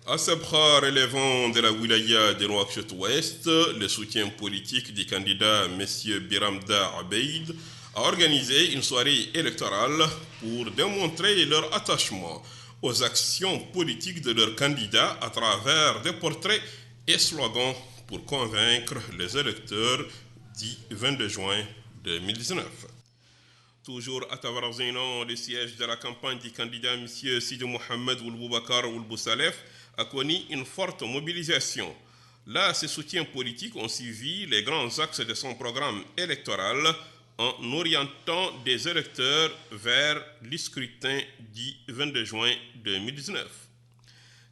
À ces bras relevant de la wilaya de Nouakchott-Ouest, le soutien politique du candidat M. Biramda Abeid a organisé une soirée électorale pour démontrer leur attachement aux actions politiques de leurs candidats à travers des portraits et slogans pour convaincre les électeurs du 22 juin 2019. Toujours à Tavarazénan, le siège de la campagne du candidat M. Sidi Mohamed Ould Boubacar Ould Boussalef a connu une forte mobilisation. Là, ses soutiens politiques ont suivi les grands axes de son programme électoral en orientant des électeurs vers le scrutin du 22 juin 2019.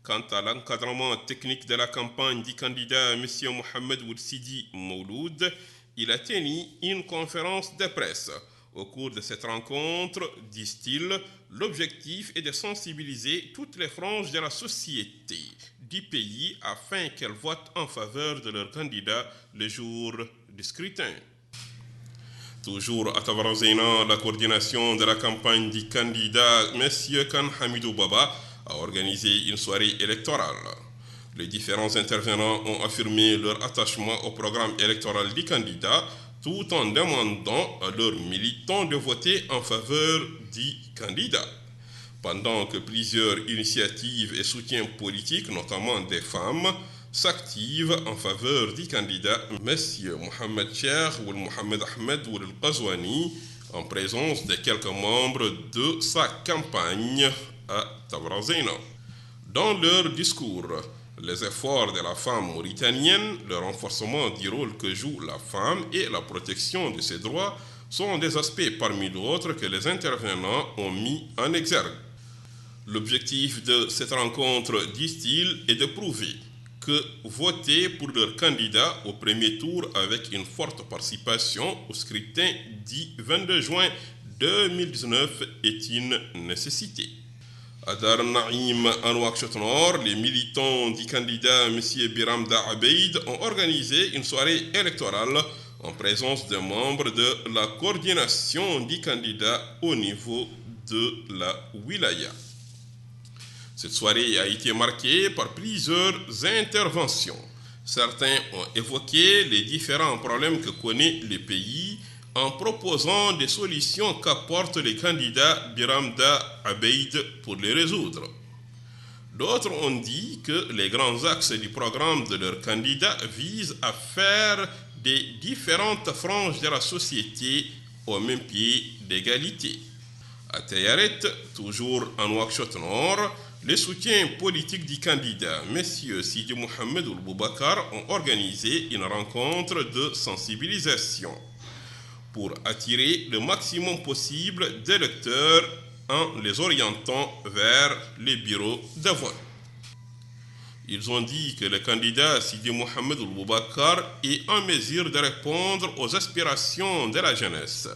Quant à l'encadrement technique de la campagne du candidat M. Mohamed Ould Sidi Mouloud, il a tenu une conférence de presse. Au cours de cette rencontre, disent-ils, l'objectif est de sensibiliser toutes les franges de la société du pays afin qu'elles votent en faveur de leur candidat le jour du scrutin. Toujours à Tavarazénan, la coordination de la campagne du candidat M. Kanamidou Baba a organisé une soirée électorale. Les différents intervenants ont affirmé leur attachement au programme électoral du candidat tout en demandant à leurs militants de voter en faveur du candidat. Pendant que plusieurs initiatives et soutiens politiques, notamment des femmes, s'activent en faveur du candidat M. Mohamed Cheikh ou Mohamed Ahmed Ould Ghazouani en présence de quelques membres de sa campagne à Tavarazénan. Dans leur discours, les efforts de la femme mauritanienne, le renforcement du rôle que joue la femme et la protection de ses droits sont des aspects parmi d'autres que les intervenants ont mis en exergue. L'objectif de cette rencontre, disent-ils, est de prouver que voter pour leur candidat au premier tour avec une forte participation au scrutin du 22 juin 2019 est une nécessité. À Dar Naïm, en Nouakchott Nord, les militants du candidat M. Biram Da Abeid ont organisé une soirée électorale en présence des membres de la coordination du candidat au niveau de la wilaya. Cette soirée a été marquée par plusieurs interventions. Certains ont évoqué les différents problèmes que connaît le pays en proposant des solutions qu'apportent les candidats Biram Da Abeid pour les résoudre. D'autres ont dit que les grands axes du programme de leurs candidats visent à faire des différentes franges de la société au même pied d'égalité. À Tayaret, toujours en Nouakchott Nord, les soutiens politiques du candidat M. Sidi Mohamed Ould Boubacar ont organisé une rencontre de sensibilisation pour attirer le maximum possible d'électeurs en les orientant vers les bureaux de vote. Ils ont dit que le candidat Sidi Mohamed Ould Boubacar est en mesure de répondre aux aspirations de la jeunesse,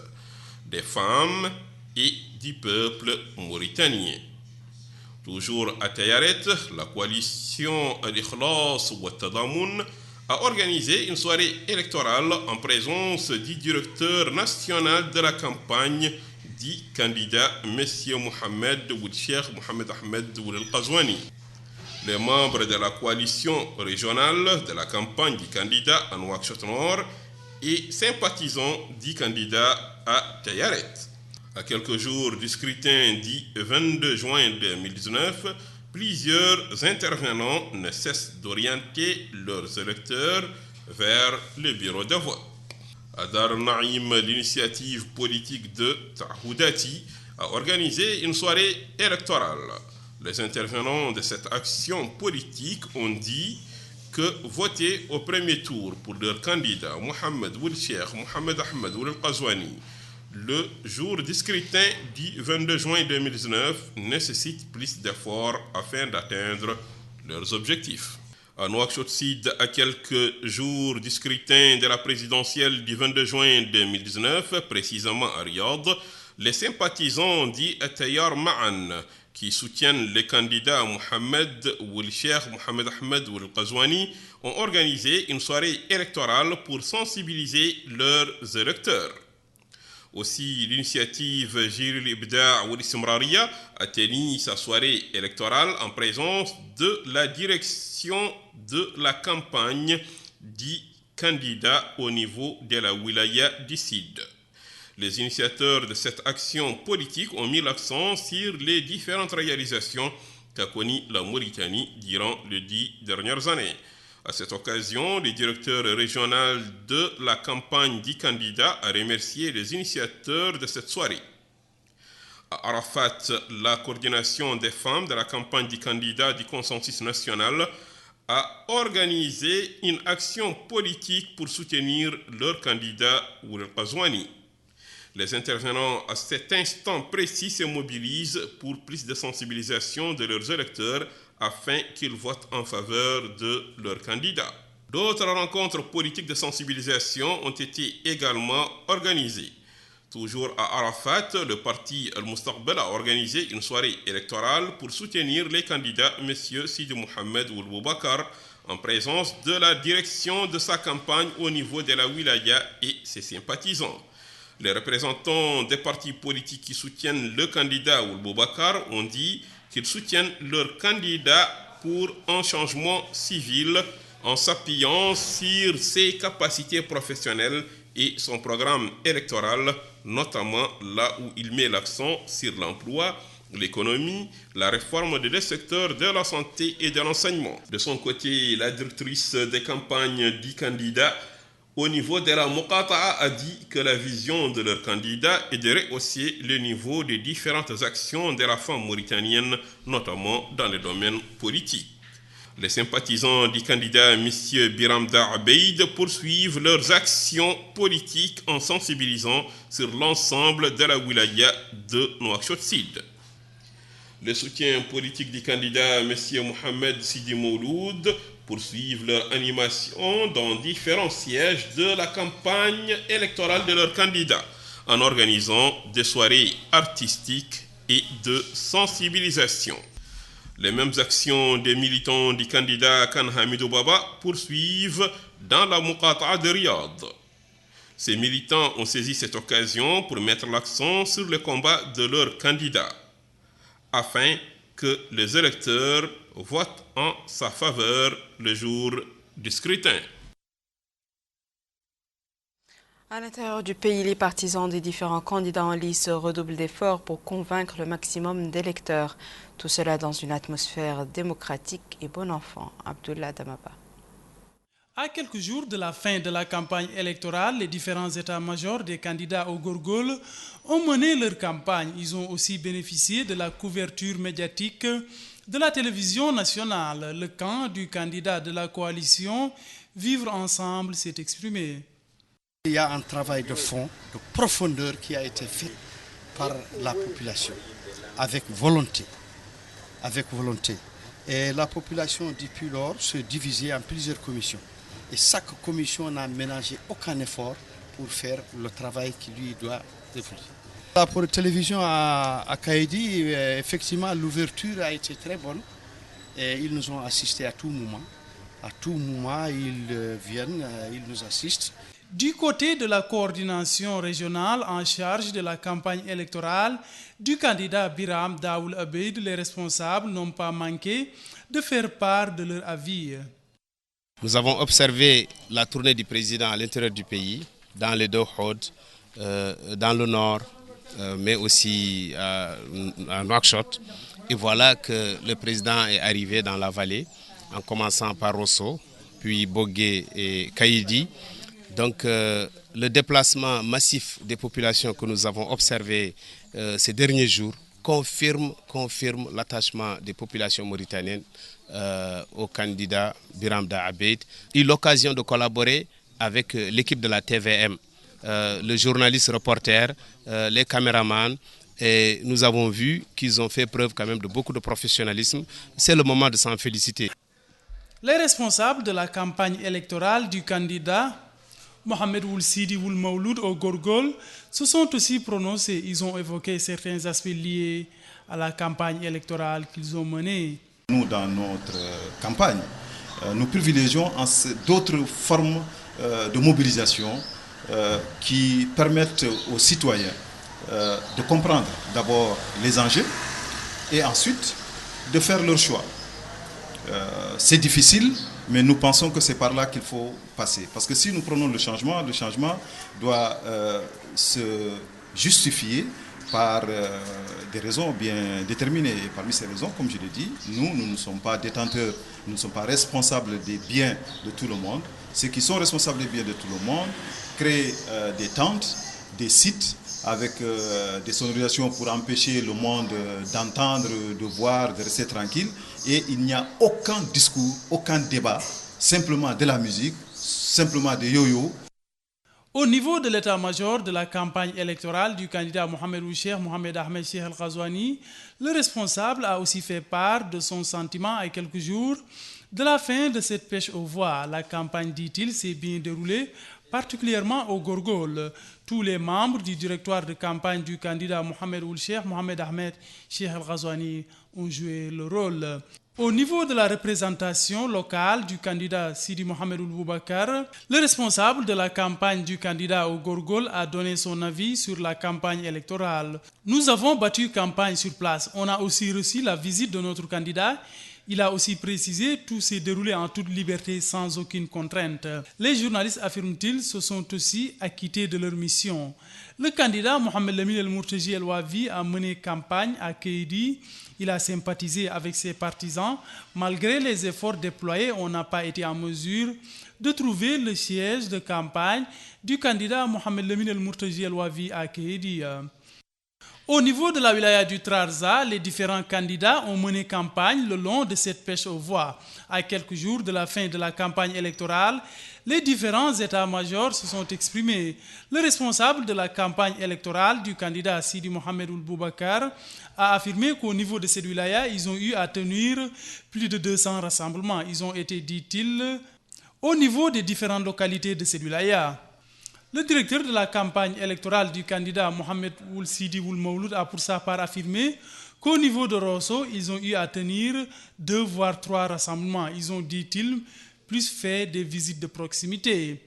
des femmes et du peuple mauritanien. Toujours à Tayaret, la coalition Al-Ikhlas wa Tadamoun a organisé une soirée électorale en présence du directeur national de la campagne du candidat M. Mohamed Ould Cheikh Mohamed Ahmed Ould El-Qazouani. Les membres de la coalition régionale de la campagne du candidat à Nouakchott Nord et sympathisants du candidat à Tayaret. À quelques jours du scrutin du 22 juin 2019, plusieurs intervenants ne cessent d'orienter leurs électeurs vers le bureau de vote. À Dar Naïm, l'initiative politique de Tahoudati a organisé une soirée électorale. Les intervenants de cette action politique ont dit que voter au premier tour pour leur candidat Mohamed Ould Cheikh Mohamed Ahmed Ould El-Qazouani le jour du scrutin du 22 juin 2019 nécessite plus d'efforts afin d'atteindre leurs objectifs. À Nouakchott Sud, à quelques jours du scrutin de la présidentielle du 22 juin 2019, précisément à Riyad, les sympathisants d'Atayar Ma'an, qui soutiennent les candidats Mohamed Ould Cheikh Mohamed Ahmed Ould El-Qazouani, ont organisé une soirée électorale pour sensibiliser leurs électeurs. Aussi, l'initiative Jiril Ibda' Ould Istimrariya a tenu sa soirée électorale en présence de la direction de la campagne du candidat au niveau de la wilaya du Sud. Les initiateurs de cette action politique ont mis l'accent sur les différentes réalisations qu'a connues la Mauritanie durant les 10 dernières années. À cette occasion, le directeur régional de la campagne du candidat a remercié les initiateurs de cette soirée. À Arafat, la coordination des femmes de la campagne du candidat du consensus national a organisé une action politique pour soutenir leur candidat Ould El-Qazouani. Les intervenants à cet instant précis se mobilisent pour plus de sensibilisation de leurs électeurs afin qu'ils votent en faveur de leur candidat. D'autres rencontres politiques de sensibilisation ont été également organisées. Toujours à Arafat, le parti Al-Mustaqbal a organisé une soirée électorale pour soutenir les candidats M. Sidi Mohamed Ould Boubacar en présence de la direction de sa campagne au niveau de la wilaya et ses sympathisants. Les représentants des partis politiques qui soutiennent le candidat Ould Boubacar ont dit qu'ils soutiennent leur candidat pour un changement civil en s'appuyant sur ses capacités professionnelles et son programme électoral, notamment là où il met l'accent sur l'emploi, l'économie, la réforme des secteurs de la santé et de l'enseignement. De son côté, la directrice des campagnes du candidat au niveau de la Muqata'a a dit que la vision de leur candidat est de rehausser le niveau des différentes actions de la femme mauritanienne, notamment dans le domaine politique. Les sympathisants du candidat M. Biram Da Abeid poursuivent leurs actions politiques en sensibilisant sur l'ensemble de la wilaya de Nouakchott Sud. Les soutiens politiques du candidat M. Mohamed Sidi Mouloud poursuivent leur animation dans différents sièges de la campagne électorale de leur candidat en organisant des soirées artistiques et de sensibilisation. Les mêmes actions des militants du candidat Khan Hamidou Baba poursuivent dans la Muqata'a de Riyad. Ces militants ont saisi cette occasion pour mettre l'accent sur le combat de leur candidat, afin que les électeurs votent en sa faveur le jour du scrutin. À l'intérieur du pays, les partisans des différents candidats en lice redoublent d'efforts pour convaincre le maximum d'électeurs. Tout cela dans une atmosphère démocratique et bon enfant. Abdullah Damaba. À quelques jours de la fin de la campagne électorale, les différents états-majors des candidats au Gorgol ont mené leur campagne. Ils ont aussi bénéficié de la couverture médiatique de la télévision nationale. Le camp du candidat de la coalition Vivre Ensemble s'est exprimé. Il y a un travail de fond, de profondeur qui a été fait par la population, avec volonté. Et la population, depuis lors, se divisait en plusieurs commissions. Et chaque commission n'a ménagé aucun effort pour faire le travail qui lui doit faire. Pour la télévision à Kaïdi, effectivement, l'ouverture a été très bonne. Et ils nous ont assistés à tout moment. À tout moment, ils viennent, ils nous assistent. Du côté de la coordination régionale en charge de la campagne électorale du candidat Biram Daoul Abeid, les responsables n'ont pas manqué de faire part de leur avis. Nous avons observé la tournée du président à l'intérieur du pays, dans les deux Hauts, dans le nord, mais aussi à Nouakchott. Et voilà que le président est arrivé dans la vallée, en commençant par Rosso, puis Bogué et Kaïdi. Donc le déplacement massif des populations que nous avons observé ces derniers jours confirme l'attachement des populations mauritaniennes au candidat Biram Abeid. Il a eu l'occasion de collaborer avec l'équipe de la TVM, le journaliste reporter, les caméramans. Et nous avons vu qu'ils ont fait preuve quand même de beaucoup de professionnalisme. C'est le moment de s'en féliciter. Les responsables de la campagne électorale du candidat Mohamed Ould Sidi Ould Mawloud au Gorgol se sont aussi prononcés. Ils ont évoqué certains aspects liés à la campagne électorale qu'ils ont menée. Nous, dans notre campagne, nous privilégions d'autres formes de mobilisation qui permettent aux citoyens de comprendre d'abord les enjeux et ensuite de faire leur choix. C'est difficile, mais nous pensons que c'est par là qu'il faut passer. Parce que si nous prenons le changement doit se justifier par des raisons bien déterminées. Et parmi ces raisons, comme je l'ai dit, nous ne sommes pas détenteurs, nous ne sommes pas responsables des biens de tout le monde. Ceux qui sont responsables des biens de tout le monde créent des tentes, des sites, avec des sonorisations pour empêcher le monde d'entendre, de voir, de rester tranquille. Et il n'y a aucun discours, aucun débat, simplement de la musique, simplement des yo-yo. Au niveau de l'état-major de la campagne électorale du candidat Mohamed Ould Cheikh Mohamed Ahmed Cheikh El Ghazouani, le responsable a aussi fait part de son sentiment à quelques jours de la fin de cette pêche aux voix. La campagne, dit-il, s'est bien déroulée, particulièrement au Gorgol. Tous les membres du directoire de campagne du candidat Mohamed Ould Cheikh Mohamed Ahmed Cheikh El Ghazouani ont joué le rôle. Au niveau de la représentation locale du candidat Sidi Mohamed Ould Boubacar, le responsable de la campagne du candidat au Gorgol a donné son avis sur la campagne électorale. Nous avons battu campagne sur place. On a aussi reçu la visite de notre candidat. Il a aussi précisé tout s'est déroulé en toute liberté sans aucune contrainte. Les journalistes, affirment-ils, se sont aussi acquittés de leur mission. Le candidat Mohamed Lamine El Mourtaji El Wavi a mené campagne à Kaïdi. Il a sympathisé avec ses partisans. Malgré les efforts déployés, on n'a pas été en mesure de trouver le siège de campagne du candidat Mohamed Lamine El Mourtaji El Wavi à Kaïdi. Au niveau de la wilaya du Trarza, les différents candidats ont mené campagne le long de cette pêche aux voix. À quelques jours de la fin de la campagne électorale, les différents états-majors se sont exprimés. Le responsable de la campagne électorale du candidat Sidi Mohamed Ould Boubacar a affirmé qu'au niveau de cette wilaya, ils ont eu à tenir plus de 200 rassemblements. Ils ont été, dit-il, au niveau des différentes localités de cette wilaya. Le directeur de la campagne électorale du candidat Mohamed Ould Sidi Ould Mawloud a pour sa part affirmé qu'au niveau de Rosso, ils ont eu à tenir 2 voire 3 rassemblements. Ils ont, dit-il, plus fait des visites de proximité.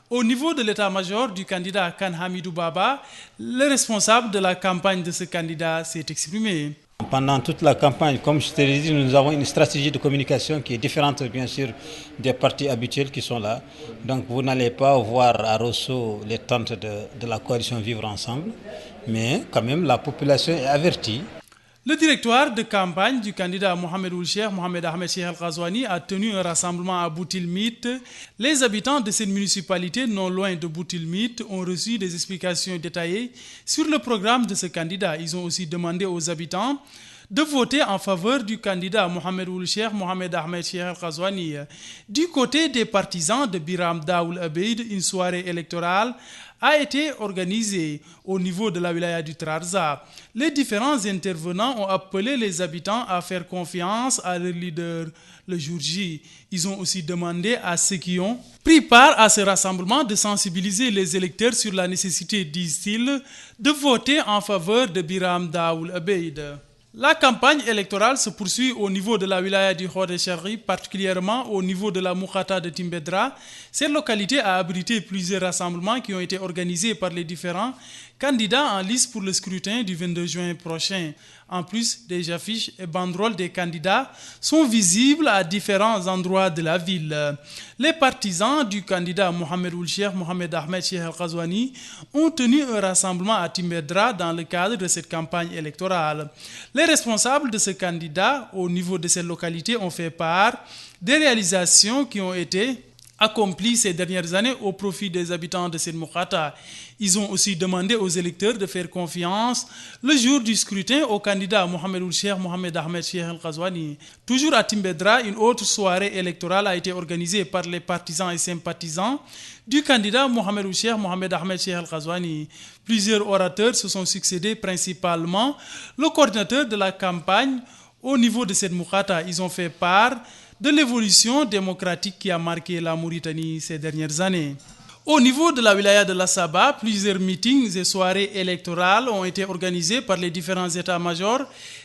Au niveau de l'état-major du candidat Kane Hamidou Baba, le responsable de la campagne de ce candidat s'est exprimé. Pendant toute la campagne, comme je te l'ai dit, nous avons une stratégie de communication qui est différente, bien sûr, des partis habituels qui sont là. Donc vous n'allez pas voir à Rosso les tentes de la coalition Vivre Ensemble, mais quand même la population est avertie. Le directoire de campagne du candidat Mohamed Ould Cheikh Mohamed Ahmed Cheikh El Ghazouani a tenu un rassemblement à Boutilmit. Les habitants de cette municipalité, non loin de Boutilmit, ont reçu des explications détaillées sur le programme de ce candidat. Ils ont aussi demandé aux habitants de voter en faveur du candidat Mohamed Ould Cheikh Mohamed Ahmed Cheikh El Ghazouani. Du côté des partisans de Biram Daoul Abeid, une soirée électorale a été organisée au niveau de la wilaya du Trarza. Les différents intervenants ont appelé les habitants à faire confiance à leur leader le jour J. Ils ont aussi demandé à ceux qui ont pris part à ce rassemblement de sensibiliser les électeurs sur la nécessité, disent-ils, de voter en faveur de Biram Daoul Abeid. La campagne électorale se poursuit au niveau de la wilaya du Hod Sharri, particulièrement au niveau de la Moukhata de Timbedra. Cette localité a abrité plusieurs rassemblements qui ont été organisés par les différents candidats en lice pour le scrutin du 22 juin prochain. En plus, des affiches et banderoles des candidats sont visibles à différents endroits de la ville. Les partisans du candidat Mohamed Ould Cheikh Mohamed Ahmed Cheikh El Ghazouani ont tenu un rassemblement à Timbedra dans le cadre de cette campagne électorale. Les responsables de ce candidat au niveau de cette localité ont fait part des réalisations qui ont été accomplies ces dernières années au profit des habitants de cette Moukhata. Ils ont aussi demandé aux électeurs de faire confiance le jour du scrutin au candidat Mohamed Ould Cheikh Mohamed Ahmed Cheikh El Ghazouani. Toujours à Timbedra, une autre soirée électorale a été organisée par les partisans et sympathisants du candidat Mohamed Ould Cheikh Mohamed Ahmed Cheikh El Ghazouani. Plusieurs orateurs se sont succédés, principalement le coordinateur de la campagne au niveau de cette Moukhata. Ils ont fait part de l'évolution démocratique qui a marqué la Mauritanie ces dernières années. Au niveau de la wilaya de Lassaba, plusieurs meetings et soirées électorales ont été organisés par les différents états-majors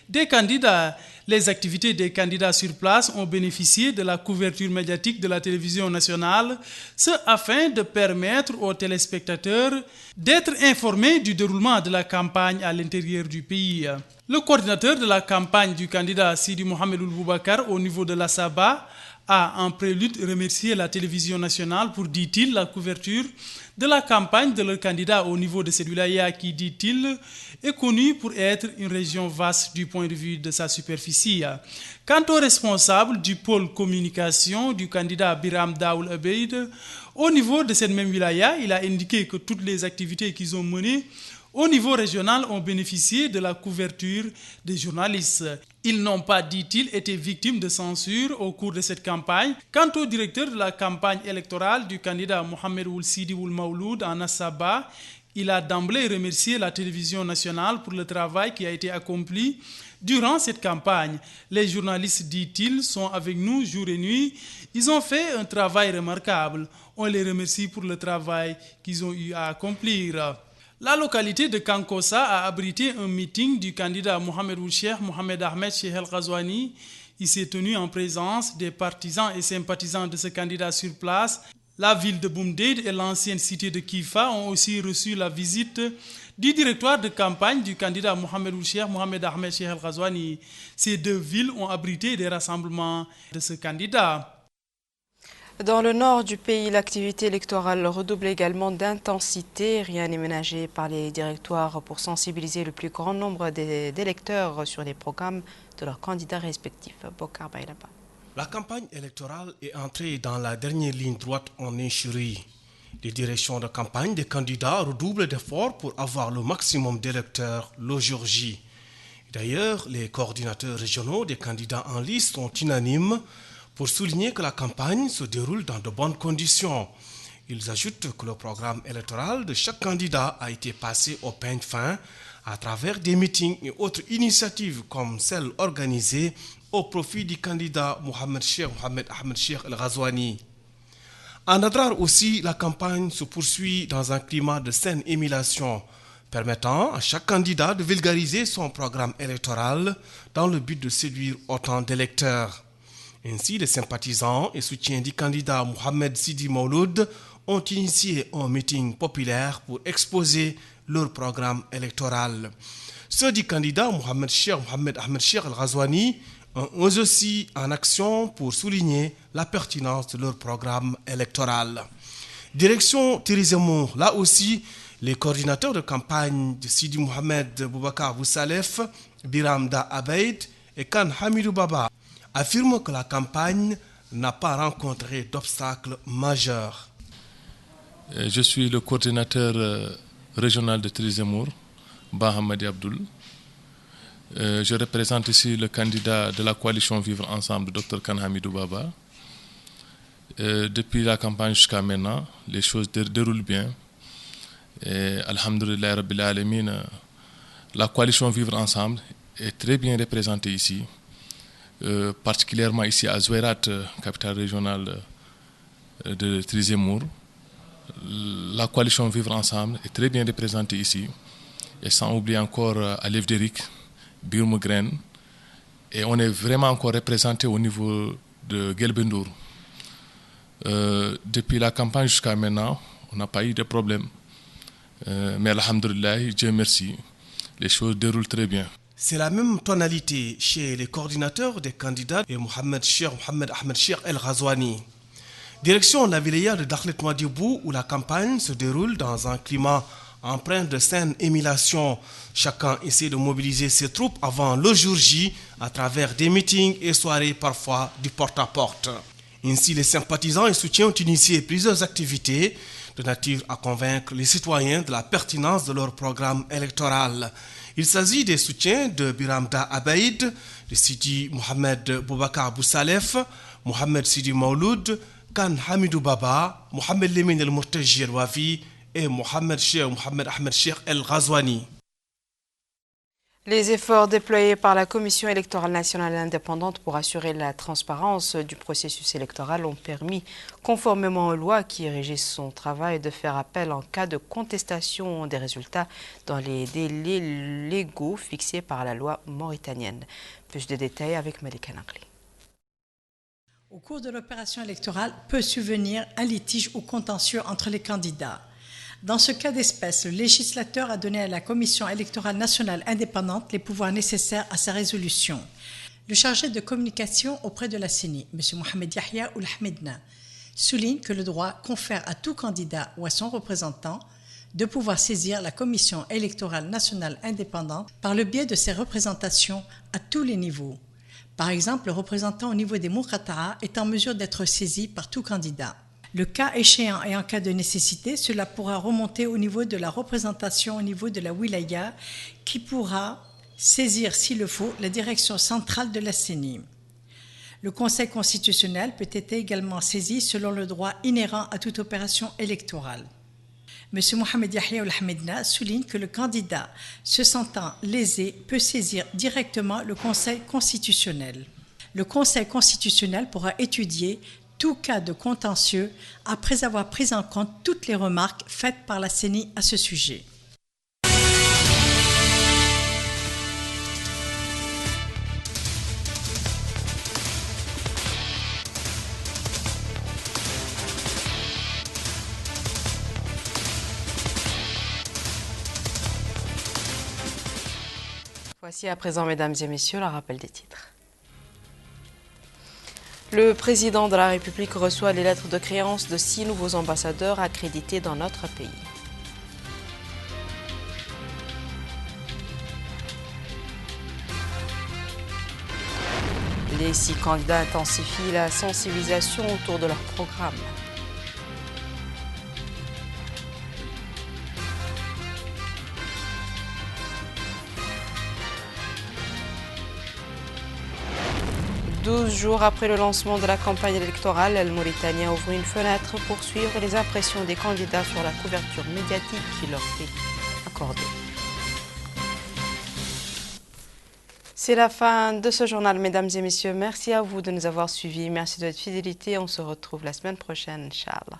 des candidats. Les activités des candidats sur place ont bénéficié de la couverture médiatique de la télévision nationale, ce afin de permettre aux téléspectateurs d'être informés du déroulement de la campagne à l'intérieur du pays. Le coordinateur de la campagne du candidat Sidi Mohamed Ould Boubacar au niveau de Lassaba a en prélude remercié la télévision nationale pour, dit-il, la couverture de la campagne de leur candidat au niveau de cette wilaya qui, dit-il, est connue pour être une région vaste du point de vue de sa superficie. Quant au responsable du pôle communication du candidat Biram Daoul Abeid, au niveau de cette même wilaya, il a indiqué que toutes les activités qu'ils ont menées au niveau régional ont bénéficié de la couverture des journalistes. Ils n'ont pas, dit-il, été victimes de censure au cours de cette campagne. Quant au directeur de la campagne électorale du candidat Mohamed Ould Sidi Ould Mawloud en Assaba, il a d'emblée remercié la télévision nationale pour le travail qui a été accompli durant cette campagne. Les journalistes, dit-il, sont avec nous jour et nuit. Ils ont fait un travail remarquable. On les remercie pour le travail qu'ils ont eu à accomplir. La localité de Kankossa a abrité un meeting du candidat Mohamed Ould Cheikh Mohamed Ahmed Cheikh El Ghazouani. Il s'est tenu en présence des partisans et sympathisants de ce candidat sur place. La ville de Boumdeid et l'ancienne cité de Kifa ont aussi reçu la visite du directoire de campagne du candidat Mohamed Ould Cheikh Mohamed Ahmed Cheikh El Ghazouani. Ces deux villes ont abrité des rassemblements de ce candidat. Dans le nord du pays, l'activité électorale redouble également d'intensité. Rien n'est ménagé par les directoires pour sensibiliser le plus grand nombre d'électeurs sur les programmes de leurs candidats respectifs. Bokar Bayraba. La campagne électorale est entrée dans la dernière ligne droite en écherie. Les directions de campagne des candidats redoublent d'efforts pour avoir le maximum d'électeurs le jour J. D'ailleurs, les coordinateurs régionaux des candidats en liste sont unanimes pour souligner que la campagne se déroule dans de bonnes conditions. Ils ajoutent que le programme électoral de chaque candidat a été passé au peigne fin à travers des meetings et autres initiatives comme celle organisée au profit du candidat Mohamed Ahmed Cheikh El Ghazouani. En Adrar aussi, la campagne se poursuit dans un climat de saine émulation, permettant à chaque candidat de vulgariser son programme électoral dans le but de séduire autant d'électeurs. Ainsi, les sympathisants et soutiens du candidat Mohamed Sidi Mouloud ont initié un meeting populaire pour exposer leur programme électoral. Ceux du candidat Mohamed Ahmed Cheikh Al-Ghazouani ont eux aussi en action pour souligner la pertinence de leur programme électoral. Direction Thierry Zemmour, là aussi, les coordinateurs de campagne de Sidi Mohamed Boubacar Boussalef, Biram Da Abeid et Khan Hamidou Baba affirment que la campagne n'a pas rencontré d'obstacles majeurs. Je suis le coordinateur régional de Thierry Zemmour, Bahamadi Abdoul. Je représente ici le candidat de la coalition Vivre Ensemble, Dr Khan Hamidou Baba. Depuis la campagne jusqu'à maintenant, les choses déroulent bien. Et alhamdoulillahi rabbil alamin, la coalition Vivre Ensemble est très bien représentée ici, particulièrement ici à Zouerat, capitale régionale de Thierry Zemmour. La coalition Vivre Ensemble est très bien représentée ici, et sans oublier encore à Levderic, Birmugren, et on est vraiment encore représenté au niveau de Gelbendour. Depuis la campagne jusqu'à maintenant, on n'a pas eu de problème. Mais alhamdoulillahi, Dieu merci, les choses déroulent très bien. C'est la même tonalité chez les coordinateurs des candidats et Mohamed Ahmed Cheikh El-Ghazouani. Direction la wilaya de Dakhlet Nouadhibou, où la campagne se déroule dans un climat empreint de saine émulation. Chacun essaie de mobiliser ses troupes avant le jour J à travers des meetings et soirées parfois du porte-à-porte. Ainsi, les sympathisants et soutiens ont initié plusieurs activités de nature à convaincre les citoyens de la pertinence de leur programme électoral. Il s'agit des soutiens de Biram Da Abeid, de Sidi Mohamed Boubacar Boussalef, Mohamed Sidi Mouloud, Khan Hamidou Baba, Mohamed Lemine El Mourtajir Wafi et Mohamed Ahmed Cheikh El-Ghazouani. Les efforts déployés par la Commission électorale nationale indépendante pour assurer la transparence du processus électoral ont permis, conformément aux lois qui régissent son travail, de faire appel en cas de contestation des résultats dans les délais légaux fixés par la loi mauritanienne. Plus de détails avec Malika Nakli. Au cours de l'opération électorale peut survenir un litige ou contentieux entre les candidats. Dans ce cas d'espèce, le législateur a donné à la Commission électorale nationale indépendante les pouvoirs nécessaires à sa résolution. Le chargé de communication auprès de la CENI, M. Mohamed Yahya Ould Hamidna, souligne que le droit confère à tout candidat ou à son représentant de pouvoir saisir la Commission électorale nationale indépendante par le biais de ses représentations à tous les niveaux. Par exemple, le représentant au niveau des Muqata'a est en mesure d'être saisi par tout candidat. Le cas échéant et en cas de nécessité, cela pourra remonter au niveau de la représentation au niveau de la wilaya qui pourra saisir, s'il le faut, la direction centrale de la CENI. Le Conseil constitutionnel peut être également saisi selon le droit inhérent à toute opération électorale. M. Mohamed Yahya Ould Hamidna souligne que le candidat se sentant lésé peut saisir directement le Conseil constitutionnel. Le Conseil constitutionnel pourra étudier tout cas de contentieux après avoir pris en compte toutes les remarques faites par la CENI à ce sujet. Voici à présent, mesdames et messieurs, le rappel des titres. Le président de la République reçoit les lettres de créance de 6 nouveaux ambassadeurs accrédités dans notre pays. Les 6 candidats intensifient la sensibilisation autour de leur programme. Douze jours après le lancement de la campagne électorale, El Mauritania ouvre une fenêtre pour suivre les impressions des candidats sur la couverture médiatique qui leur est accordée. C'est la fin de ce journal, mesdames et messieurs. Merci à vous de nous avoir suivis. Merci de votre fidélité. On se retrouve la semaine prochaine, Inch'Allah.